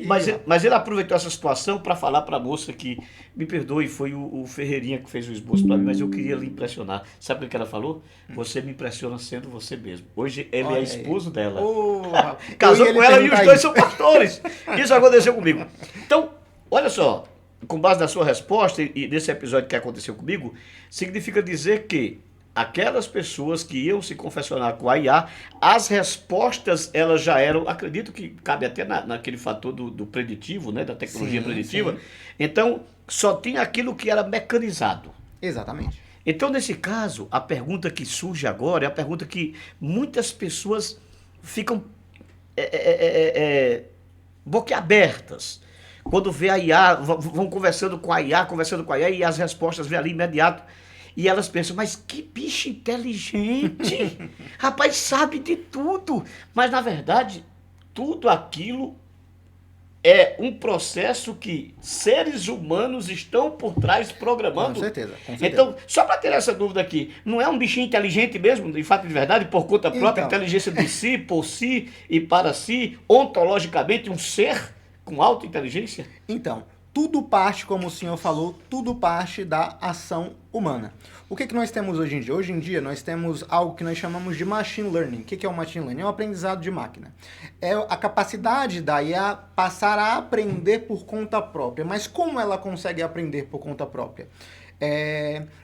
Mas ele aproveitou essa situação para falar para a moça que: me perdoe, foi o Ferreirinha que fez o esboço para mim, mas eu queria lhe impressionar. Sabe o que ela falou? Você me impressiona sendo você mesmo. Hoje ele é esposo dela. Casou com ela e os dois são pastores. Isso aconteceu comigo. Então, olha só, com base na sua resposta e nesse episódio que aconteceu comigo, significa dizer que aquelas pessoas que iam se confessionar com a IA, as respostas elas já eram, acredito que cabe até naquele fator do preditivo, né, da tecnologia preditiva. Sim. Então, só tinha aquilo que era mecanizado. Exatamente. Então, nesse caso, a pergunta que surge agora é a pergunta que muitas pessoas ficam boquiabertas. Quando vê a IA, vão conversando com a IA, e as respostas vêm ali imediato. E elas pensam: mas que bicho inteligente, rapaz, sabe de tudo. Mas, na verdade, tudo aquilo é um processo que seres humanos estão por trás programando. Com certeza, com certeza. Então, só para ter essa dúvida aqui, não é um bichinho inteligente mesmo, de fato de verdade, por conta própria, Então. inteligência de si, por si e para si, ontologicamente um ser com alta inteligência? Então, tudo parte, como o senhor falou, tudo parte da ação humana. O que nós temos hoje em dia? Hoje em dia nós temos algo que nós chamamos de machine learning. O que é o machine learning? É o aprendizado de máquina. É a capacidade da IA passar a aprender por conta própria. Mas como ela consegue aprender por conta própria?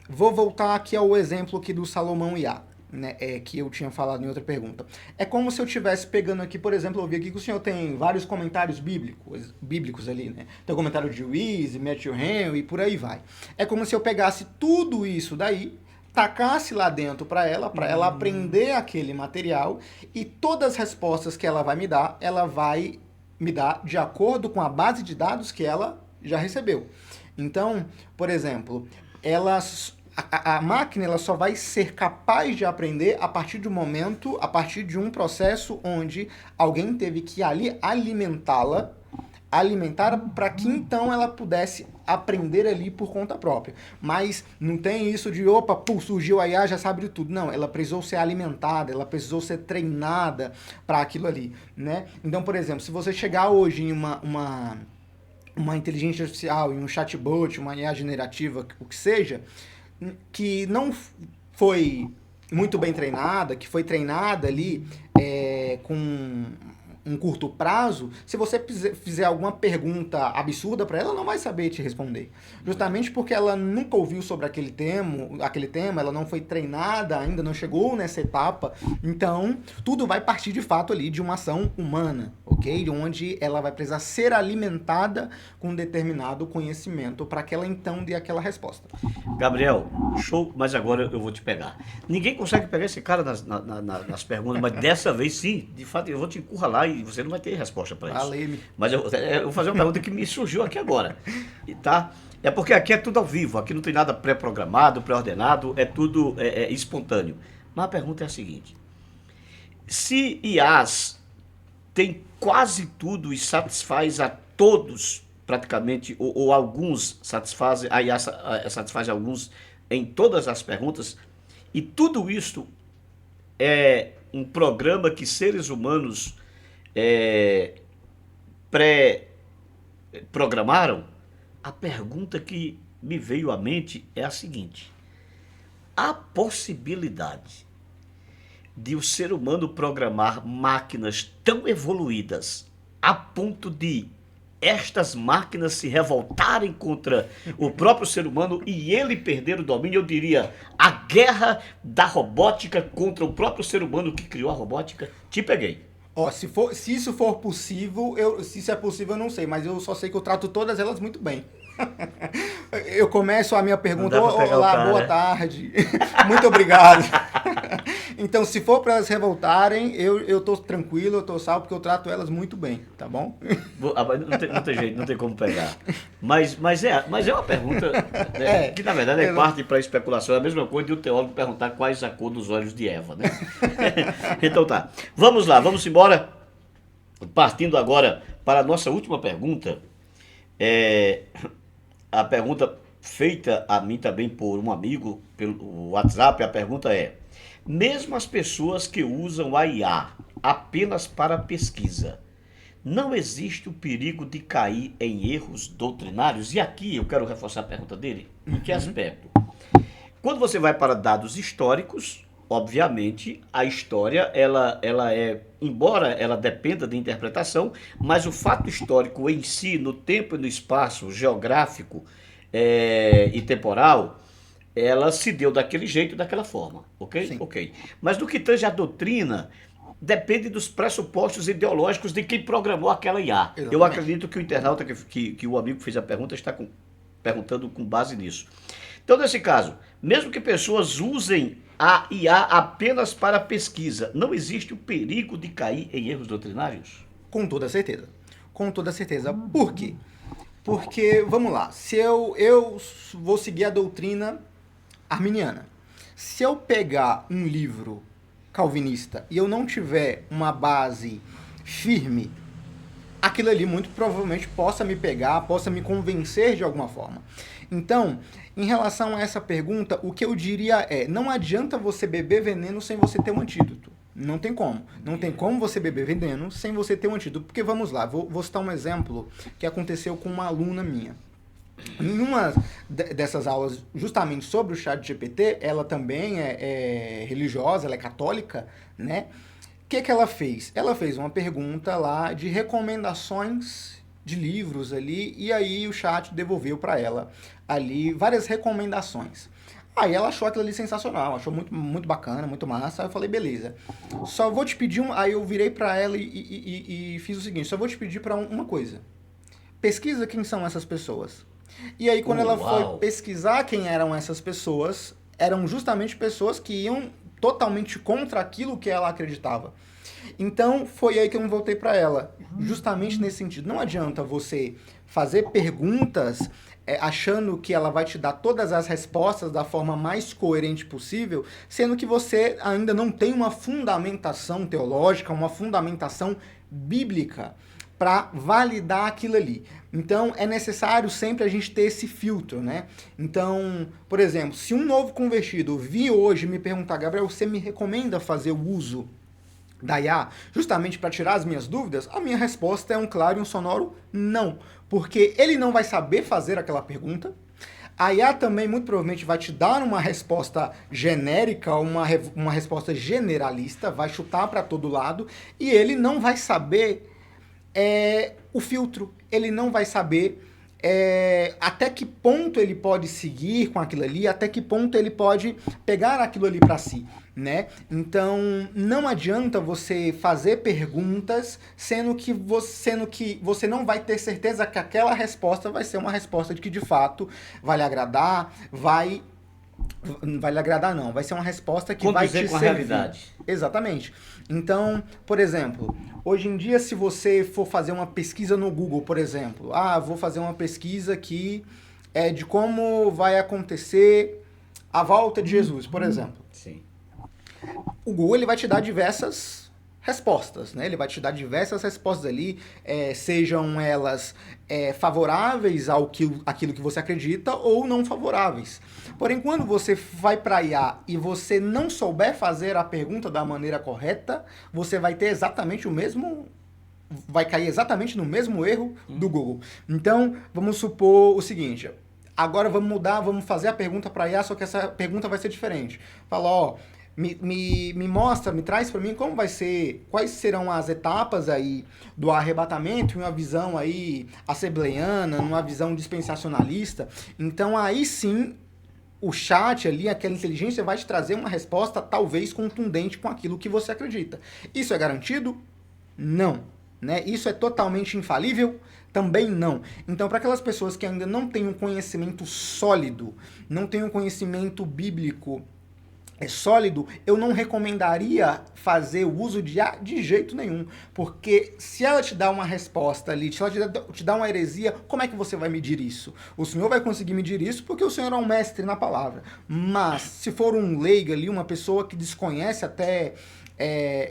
Vou voltar aqui ao exemplo aqui do Salomão IA. Né, que eu tinha falado em outra pergunta. É como se eu estivesse pegando aqui, por exemplo, eu vi aqui que o senhor tem vários comentários bíblicos ali, né? Tem o comentário de Wise, Matthew Henry e por aí vai. É como se eu pegasse tudo isso daí, tacasse lá dentro para ela aprender aquele material e todas as respostas que ela vai me dar de acordo com a base de dados que ela já recebeu. Então, por exemplo, a máquina ela só vai ser capaz de aprender a partir de um processo onde alguém teve que alimentar para que então ela pudesse aprender ali por conta própria. Mas não tem isso de, surgiu a IA, já sabe de tudo. Não, ela precisou ser alimentada, ela precisou ser treinada para aquilo ali, né? Então, por exemplo, se você chegar hoje em uma inteligência artificial, em um chatbot, uma IA generativa, o que seja, que não foi muito bem treinada, que foi treinada ali com um curto prazo, se você fizer alguma pergunta absurda para ela, ela não vai saber te responder. Justamente porque ela nunca ouviu sobre aquele tema, ela não foi treinada ainda, não chegou nessa etapa. Então, tudo vai partir de fato ali de uma ação humana, ok? Onde ela vai precisar ser alimentada com determinado conhecimento para que ela então dê aquela resposta. Gabriel, show, mas agora eu vou te pegar. Ninguém consegue pegar esse cara nas perguntas, mas dessa vez sim, de fato eu vou te encurralar e você não vai ter resposta para isso. Valeu-me. Mas eu vou fazer uma pergunta que me surgiu aqui agora, tá? É porque aqui é tudo ao vivo, aqui não tem nada pré-programado, pré-ordenado, é tudo espontâneo. Mas a pergunta é a seguinte: se IAs tem quase tudo e satisfaz a todos, praticamente, ou alguns satisfazem, a IA satisfaz alguns em todas as perguntas, e tudo isso é um programa que seres humanos pré-programaram, a pergunta que me veio à mente é a seguinte: há possibilidade de o ser humano programar máquinas tão evoluídas a ponto de estas máquinas se revoltarem contra o próprio ser humano e ele perder o domínio? Eu diria, a guerra da robótica contra o próprio ser humano que criou a robótica? Te peguei. Se isso for possível, se isso é possível eu não sei, mas eu só sei que eu trato todas elas muito bem. Eu começo a minha pergunta, olá, boa tarde, muito obrigado. Então, se for para elas revoltarem, eu tô tranquilo, eu tô salvo, porque eu trato elas muito bem, tá bom? Não tem jeito, não tem como pegar. Mas é uma pergunta, né, que na verdade é parte para especulação. É a mesma coisa de o teólogo perguntar quais a cor dos olhos de Eva, né? Então tá, vamos lá, vamos embora. Partindo agora para a nossa última pergunta. A pergunta feita a mim também por um amigo pelo WhatsApp, a pergunta é: mesmo as pessoas que usam a IA apenas para pesquisa, não existe o perigo de cair em erros doutrinários? E aqui eu quero reforçar a pergunta dele. Em que aspecto? Quando você vai para dados históricos, obviamente a história ela embora ela dependa de interpretação, mas o fato histórico em si, no tempo e no espaço geográfico e temporal, ela se deu daquele jeito, daquela forma, ok? Sim. Ok. Mas no que tange a doutrina, depende dos pressupostos ideológicos de quem programou aquela IA. Exatamente. Eu acredito que o internauta, que o amigo que fez a pergunta, está perguntando com base nisso. Então, nesse caso, mesmo que pessoas usem a IA apenas para pesquisa, não existe o perigo de cair em erros doutrinários? Com toda certeza. Com toda certeza. Por quê? Porque, vamos lá, se eu vou seguir a doutrina arminiana. Se eu pegar um livro calvinista e eu não tiver uma base firme aquilo ali muito provavelmente possa me pegar, possa me convencer de alguma forma. Então, em relação a essa pergunta, o que eu diria é, não adianta você beber veneno sem você ter um antídoto. Não tem como. Não tem como você beber veneno sem você ter um antídoto. Porque vamos lá, vou citar um exemplo que aconteceu com uma aluna minha. Em uma dessas aulas, justamente sobre o ChatGPT, ela também é religiosa, ela é católica, né? O que ela fez? Ela fez uma pergunta lá de recomendações de livros ali, e aí o chat devolveu para ela ali várias recomendações. Aí ela achou aquilo ali sensacional, achou muito, muito bacana, muito massa. Aí eu falei, beleza. Só vou te pedir Aí eu virei para ela e fiz o seguinte: só vou te pedir para uma coisa. Pesquisa quem são essas pessoas. E aí, quando ela foi pesquisar quem eram essas pessoas, eram justamente pessoas que iam totalmente contra aquilo que ela acreditava. Então, foi aí que eu voltei para ela, justamente nesse sentido. Não adianta você fazer perguntas achando que ela vai te dar todas as respostas da forma mais coerente possível, sendo que você ainda não tem uma fundamentação teológica, uma fundamentação bíblica para validar aquilo ali. Então, é necessário sempre a gente ter esse filtro, né? Então, por exemplo, se um novo convertido vir hoje me perguntar, Gabriel, você me recomenda fazer o uso da IA justamente para tirar as minhas dúvidas? A minha resposta é um claro e um sonoro não. Porque ele não vai saber fazer aquela pergunta. A IA também, muito provavelmente, vai te dar uma resposta genérica, uma resposta generalista, vai chutar para todo lado, e ele não vai saber o filtro, ele não vai saber até que ponto ele pode seguir com aquilo ali, até que ponto ele pode pegar aquilo ali para si, né? Então, não adianta você fazer perguntas sendo que você não vai ter certeza que aquela resposta vai ser uma resposta de que de fato vai lhe agradar, vai lhe agradar não, vai ser uma resposta que vai te servir. Com a realidade. Exatamente. Então, por exemplo, hoje em dia, se você for fazer uma pesquisa no Google, por exemplo, vou fazer uma pesquisa aqui de como vai acontecer a volta de Jesus, por exemplo. Sim. O Google ele vai te dar diversas respostas, né? Ele vai te dar diversas respostas ali, sejam elas favoráveis àquilo que você acredita ou não favoráveis. Porém, quando você vai para IA e você não souber fazer a pergunta da maneira correta, você vai ter exatamente o mesmo... vai cair exatamente no mesmo erro do Google. Então, vamos supor o seguinte: agora vamos mudar, vamos fazer a pergunta para IA, só que essa pergunta vai ser diferente. Fala, me mostra, me traz para mim como vai ser, quais serão as etapas aí do arrebatamento em uma visão aí assembleiana, numa visão dispensacionalista. Então aí sim o chat ali, aquela inteligência vai te trazer uma resposta talvez contundente com aquilo que você acredita. Isso é garantido? Não. Né? Isso é totalmente infalível? Também não. Então, para aquelas pessoas que ainda não têm um conhecimento sólido, não têm um conhecimento bíblico sólido, eu não recomendaria fazer o uso de IA de jeito nenhum, porque se ela te dá uma resposta ali, se ela te dá uma heresia, como é que você vai medir isso? O senhor vai conseguir medir isso porque o senhor é um mestre na palavra, mas se for um leigo ali, uma pessoa que desconhece até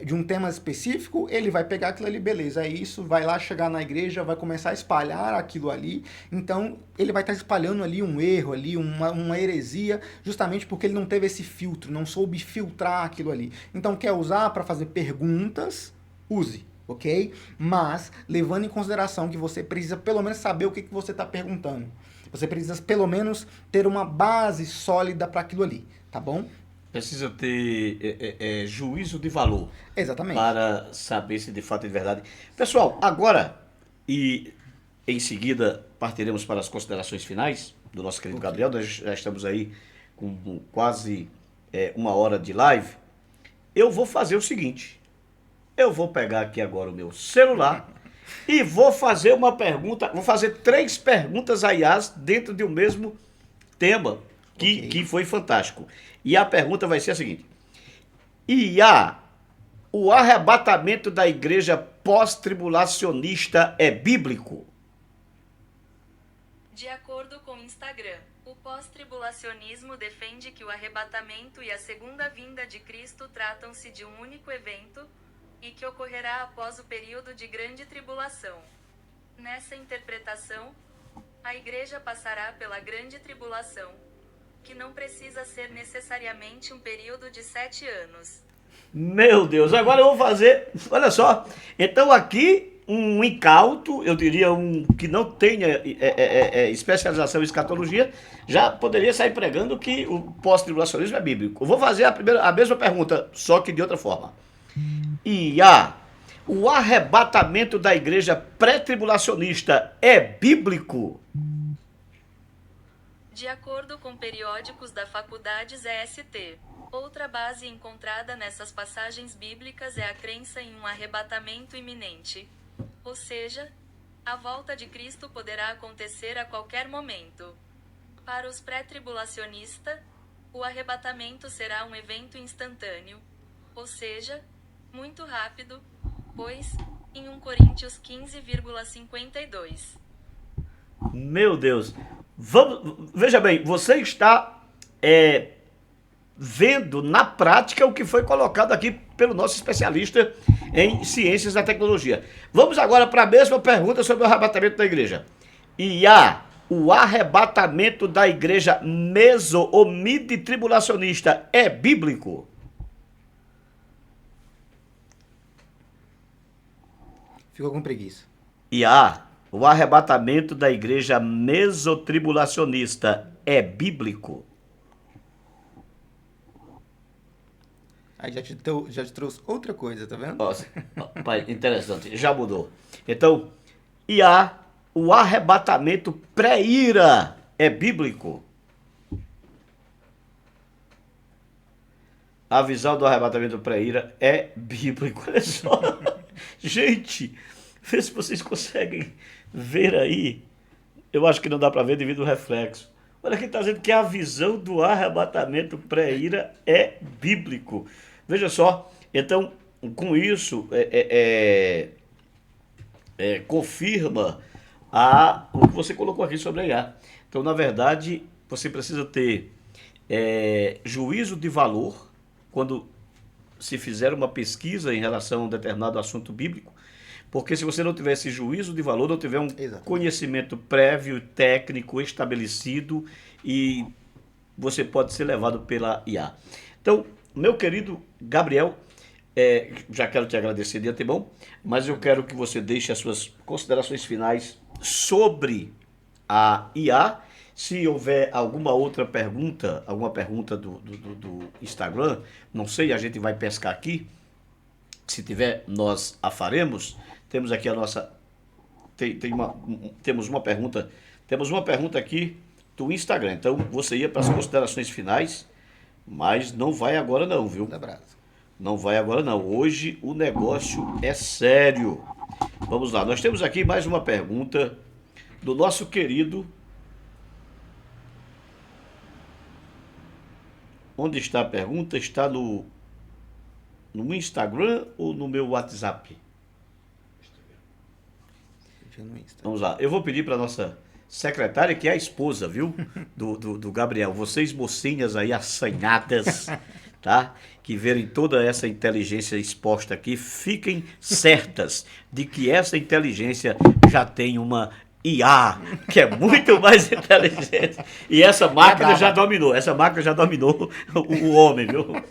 de um tema específico, ele vai pegar aquilo ali, beleza, é isso, vai lá chegar na igreja, vai começar a espalhar aquilo ali, então ele vai estar espalhando ali um erro, ali uma heresia, justamente porque ele não teve esse filtro, não soube filtrar aquilo ali. Então quer usar para fazer perguntas, use, ok? Mas levando em consideração que você precisa pelo menos saber o que você está perguntando. Você precisa pelo menos ter uma base sólida para aquilo ali, tá bom? Precisa ter juízo de valor. Exatamente. Para saber se de fato é de verdade. Pessoal, agora e em seguida partiremos para as considerações finais do nosso querido Gabriel. Nós já estamos aí com quase 1 hora de live. Eu vou fazer o seguinte. Eu vou pegar aqui agora o meu celular e vou fazer uma pergunta. Vou fazer 3 perguntas a IAs dentro de um mesmo tema. Que foi fantástico. E a pergunta vai ser a seguinte: IA, o arrebatamento da igreja pós-tribulacionista é bíblico? De acordo com o Instagram, o pós-tribulacionismo defende que o arrebatamento e a segunda vinda de Cristo tratam-se de um único evento, e que ocorrerá após o período de grande tribulação. Nessa interpretação, a igreja passará pela grande tribulação, que não precisa ser necessariamente um período de 7 anos. Meu Deus, agora eu vou fazer, olha só, então aqui um incauto, eu diria um que não tenha especialização em escatologia, já poderia sair pregando que o pós-tribulacionismo é bíblico. Eu vou fazer a mesma pergunta, só que de outra forma. O arrebatamento da igreja pré-tribulacionista é bíblico? De acordo com periódicos da faculdade ZST, outra base encontrada nessas passagens bíblicas é a crença em um arrebatamento iminente. Ou seja, a volta de Cristo poderá acontecer a qualquer momento. Para os pré-tribulacionistas, o arrebatamento será um evento instantâneo, ou seja, muito rápido, pois, em 1 Coríntios 15,52. Meu Deus. Veja bem, você está vendo na prática o que foi colocado aqui pelo nosso especialista em ciências da tecnologia. Vamos agora para a mesma pergunta sobre o arrebatamento da igreja. O arrebatamento da igreja meso ou mid-tribulacionista é bíblico? Ficou com preguiça. O arrebatamento da igreja mesotribulacionista é bíblico? Aí já te trouxe outra coisa, tá vendo? Nossa, pai, interessante, já mudou. Então, o arrebatamento pré-ira é bíblico? A visão do arrebatamento pré-ira é bíblico. Olha só. Gente, vê se vocês conseguem ver aí. Eu acho que não dá para ver devido ao reflexo. Olha quem está dizendo que a visão do arrebatamento pré-ira é bíblico. Veja só, então, com isso, confirma o que você colocou aqui sobre a IA. Então, na verdade, você precisa ter juízo de valor quando se fizer uma pesquisa em relação a um determinado assunto bíblico, porque se você não tiver esse juízo de valor, não tiver um conhecimento prévio, técnico, estabelecido, e você pode ser levado pela IA. Então, meu querido Gabriel, já quero te agradecer de antemão, mas eu quero que você deixe as suas considerações finais sobre a IA. Se houver alguma outra pergunta, alguma pergunta do Instagram, não sei, a gente vai pescar aqui. Se tiver, nós a faremos. Temos aqui a nossa... Temos uma pergunta aqui do Instagram. Então, você ia para as considerações finais, mas não vai agora não, viu? Não vai agora não. Hoje o negócio é sério. Vamos lá, nós temos aqui mais uma pergunta do nosso querido... Onde está a pergunta? Está no Instagram ou no meu WhatsApp? Vamos lá. Eu vou pedir para a nossa secretária, que é a esposa, viu? Do Gabriel. Vocês, mocinhas aí assanhadas, tá? Que verem toda essa inteligência exposta aqui, fiquem certas de que essa inteligência já tem uma IA, que é muito mais inteligente. E essa máquina já dominou. O homem, viu?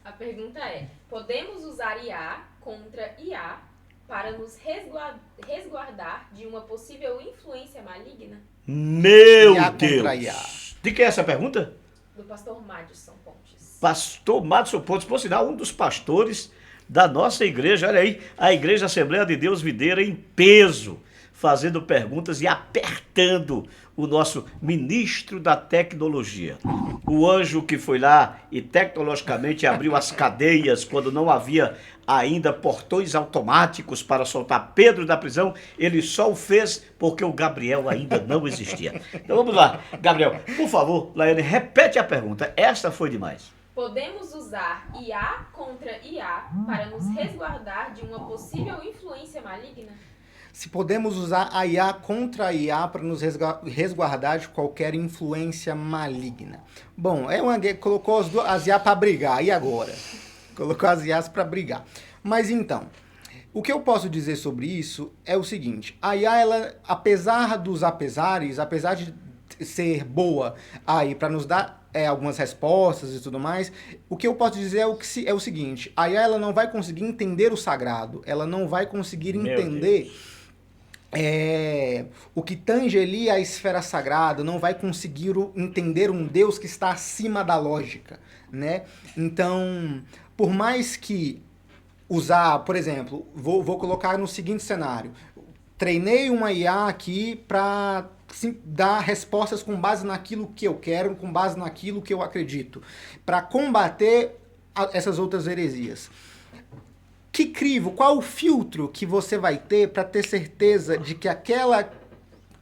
A pergunta é: podemos usar IA contra IA para nos resguardar de uma possível influência maligna? Meu Deus! De que é essa pergunta? Do pastor Madison Pontes. Pastor Madison Pontes, por sinal, um dos pastores da nossa igreja. Olha aí, a Igreja Assembleia de Deus Videira em peso, fazendo perguntas e apertando o nosso ministro da tecnologia. O anjo que foi lá e tecnologicamente abriu as cadeias quando não havia ainda portões automáticos para soltar Pedro da prisão, ele só o fez porque o Gabriel ainda não existia. Então vamos lá, Gabriel, por favor, Laiane, repete a pergunta. Esta foi demais. Podemos usar IA contra IA para nos resguardar de uma possível influência maligna? Se podemos usar a IA contra a IA para nos resguardar de qualquer influência maligna. Bom, colocou as IA para brigar, e agora? Colocou as IAs para brigar. Mas então, O que eu posso dizer sobre isso é o seguinte: a IA, ela, apesar dos apesares, apesar de ser boa aí para nos dar algumas respostas e tudo mais, o que eu posso dizer é o seguinte: a IA, ela não vai conseguir entender o sagrado, ela não vai conseguir entender o que tange ali a esfera sagrada, não vai conseguir entender um Deus que está acima da lógica, né? Então, por mais que usar, por exemplo, vou colocar no seguinte cenário: treinei uma IA aqui para dar respostas com base naquilo que eu quero, com base naquilo que eu acredito, para combater essas outras heresias. Que crivo, qual o filtro que você vai ter para ter certeza de que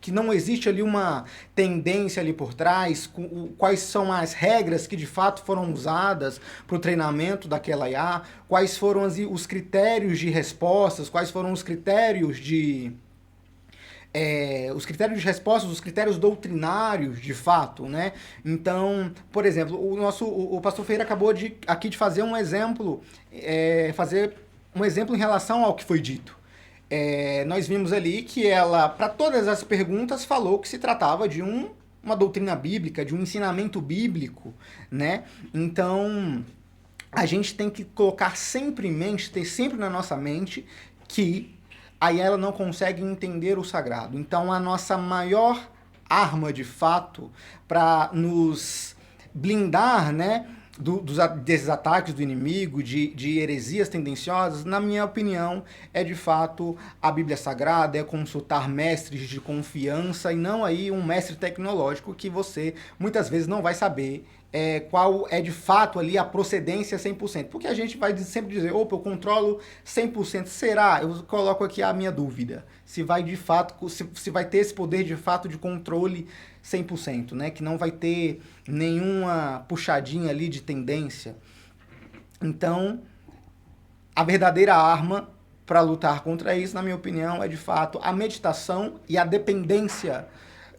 que não existe ali uma tendência ali por trás, quais são as regras que de fato foram usadas para o treinamento daquela IA, quais foram os critérios de respostas, quais foram os critérios de respostas, os critérios doutrinários, de fato, né? Então, por exemplo, o pastor Ferreira acabou aqui de fazer um exemplo, em relação ao que foi dito. Nós vimos ali que ela, para todas as perguntas, falou que se tratava de uma doutrina bíblica, de um ensinamento bíblico, né? Então, a gente tem que colocar sempre em mente, ter sempre na nossa mente que aí ela não consegue entender o sagrado. Então, a nossa maior arma, de fato, para nos blindar, né, desses ataques do inimigo, de heresias tendenciosas, na minha opinião, é de fato a Bíblia Sagrada, é consultar mestres de confiança e não aí um mestre tecnológico que você muitas vezes não vai saber qual é de fato ali a procedência 100%. Porque a gente vai sempre dizer, opa, eu controlo 100%. Será? Eu coloco aqui a minha dúvida. Se vai de fato, se vai ter esse poder de fato de controle 100%, né? Que não vai ter nenhuma puxadinha ali de tendência. Então, a verdadeira arma para lutar contra isso, na minha opinião, é de fato a meditação e a dependência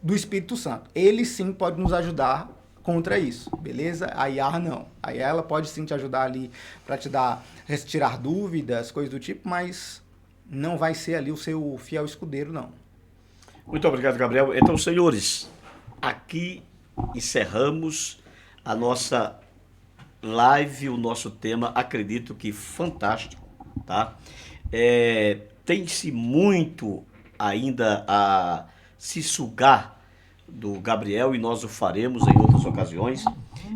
do Espírito Santo. Ele sim pode nos ajudar contra isso, beleza? A IA não. A IA ela pode sim te ajudar ali para tirar dúvidas, coisas do tipo, mas não vai ser ali o seu fiel escudeiro, não. Muito obrigado, Gabriel. Então, senhores, aqui encerramos a nossa live, o nosso tema, acredito que fantástico, tá? Tem-se muito ainda a se sugar do Gabriel e nós o faremos em outras ocasiões.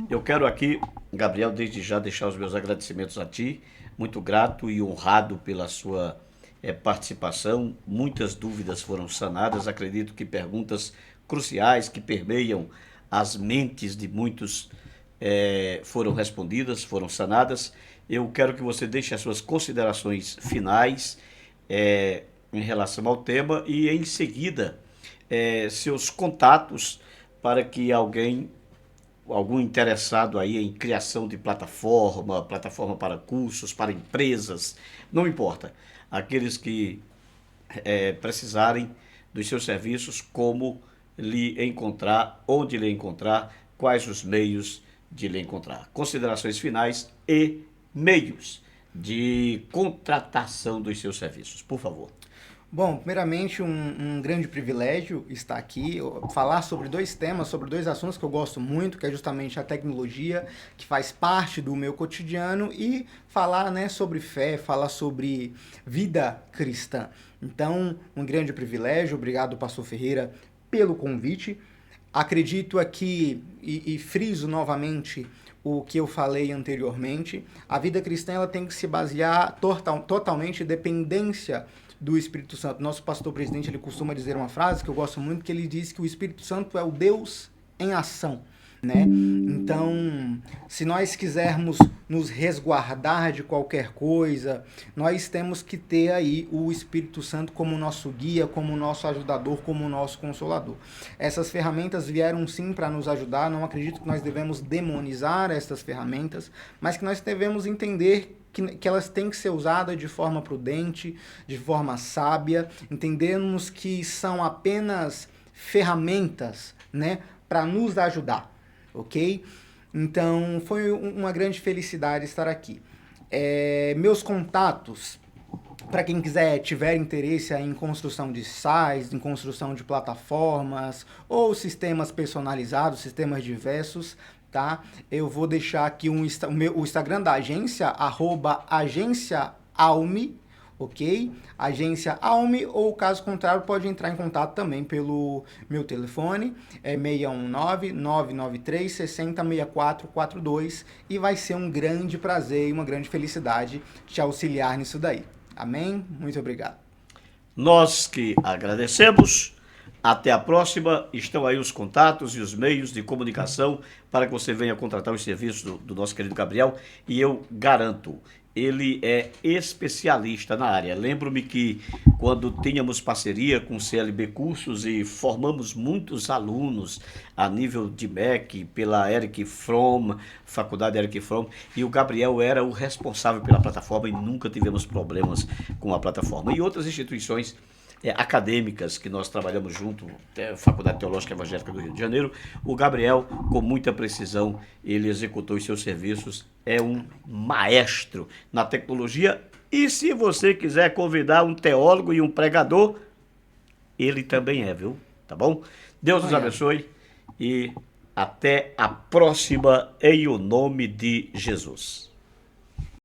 Eu quero aqui, Gabriel, desde já deixar os meus agradecimentos a ti, muito grato e honrado pela sua participação. Muitas dúvidas foram sanadas, acredito que perguntas cruciais que permeiam as mentes de muitos foram respondidas, foram sanadas. Eu quero que você deixe as suas considerações finais em relação ao tema e em seguida seus contatos para que algum interessado aí em criação de plataforma para cursos, para empresas, não importa, aqueles que precisarem dos seus serviços, como lhe encontrar, onde lhe encontrar, quais os meios de lhe encontrar. Considerações finais e meios de contratação dos seus serviços, por favor. Bom, primeiramente um grande privilégio estar aqui, falar sobre dois temas, sobre dois assuntos que eu gosto muito, que é justamente a tecnologia, que faz parte do meu cotidiano, e falar, né, sobre fé, falar sobre vida cristã. Então, um grande privilégio, obrigado, pastor Ferreira, pelo convite. Acredito aqui, e friso novamente o que eu falei anteriormente, a vida cristã ela tem que se basear totalmente em dependência do Espírito Santo. Nosso pastor presidente, ele costuma dizer uma frase que eu gosto muito, que ele diz que o Espírito Santo é o Deus em ação, né? Então, se nós quisermos nos resguardar de qualquer coisa, nós temos que ter aí o Espírito Santo como nosso guia, como nosso ajudador, como nosso consolador. Essas ferramentas vieram sim para nos ajudar, não acredito que nós devemos demonizar essas ferramentas, mas que nós devemos entender que elas têm que ser usadas de forma prudente, de forma sábia, entendemos que são apenas ferramentas, né, para nos ajudar, ok? Então, foi uma grande felicidade estar aqui. Meus contatos, Para quem tiver interesse em construção de sites, em construção de plataformas ou sistemas personalizados, sistemas diversos, tá? Eu vou deixar aqui o Instagram da agência, @agênciaalme, ok? Agência Alme, ou caso contrário, pode entrar em contato também pelo meu telefone, é 619-993-606442, e vai ser um grande prazer e uma grande felicidade te auxiliar nisso daí. Amém? Muito obrigado. Nós que agradecemos. Até a próxima. Estão aí os contatos e os meios de comunicação para que você venha contratar os serviços do nosso querido Gabriel. E eu garanto, ele é especialista na área. Lembro-me que quando tínhamos parceria com o CLB Cursos e formamos muitos alunos a nível de MEC, pela Eric Fromm, Faculdade Eric Fromm, e o Gabriel era o responsável pela plataforma e nunca tivemos problemas com a plataforma. E outras instituições acadêmicas que nós trabalhamos junto, Faculdade Teológica Evangélica do Rio de Janeiro, o Gabriel, com muita precisão, ele executou os seus serviços, é um maestro na tecnologia. E se você quiser convidar um teólogo e um pregador, ele também é, viu? Tá bom? Deus nos abençoe e até a próxima, em o nome de Jesus.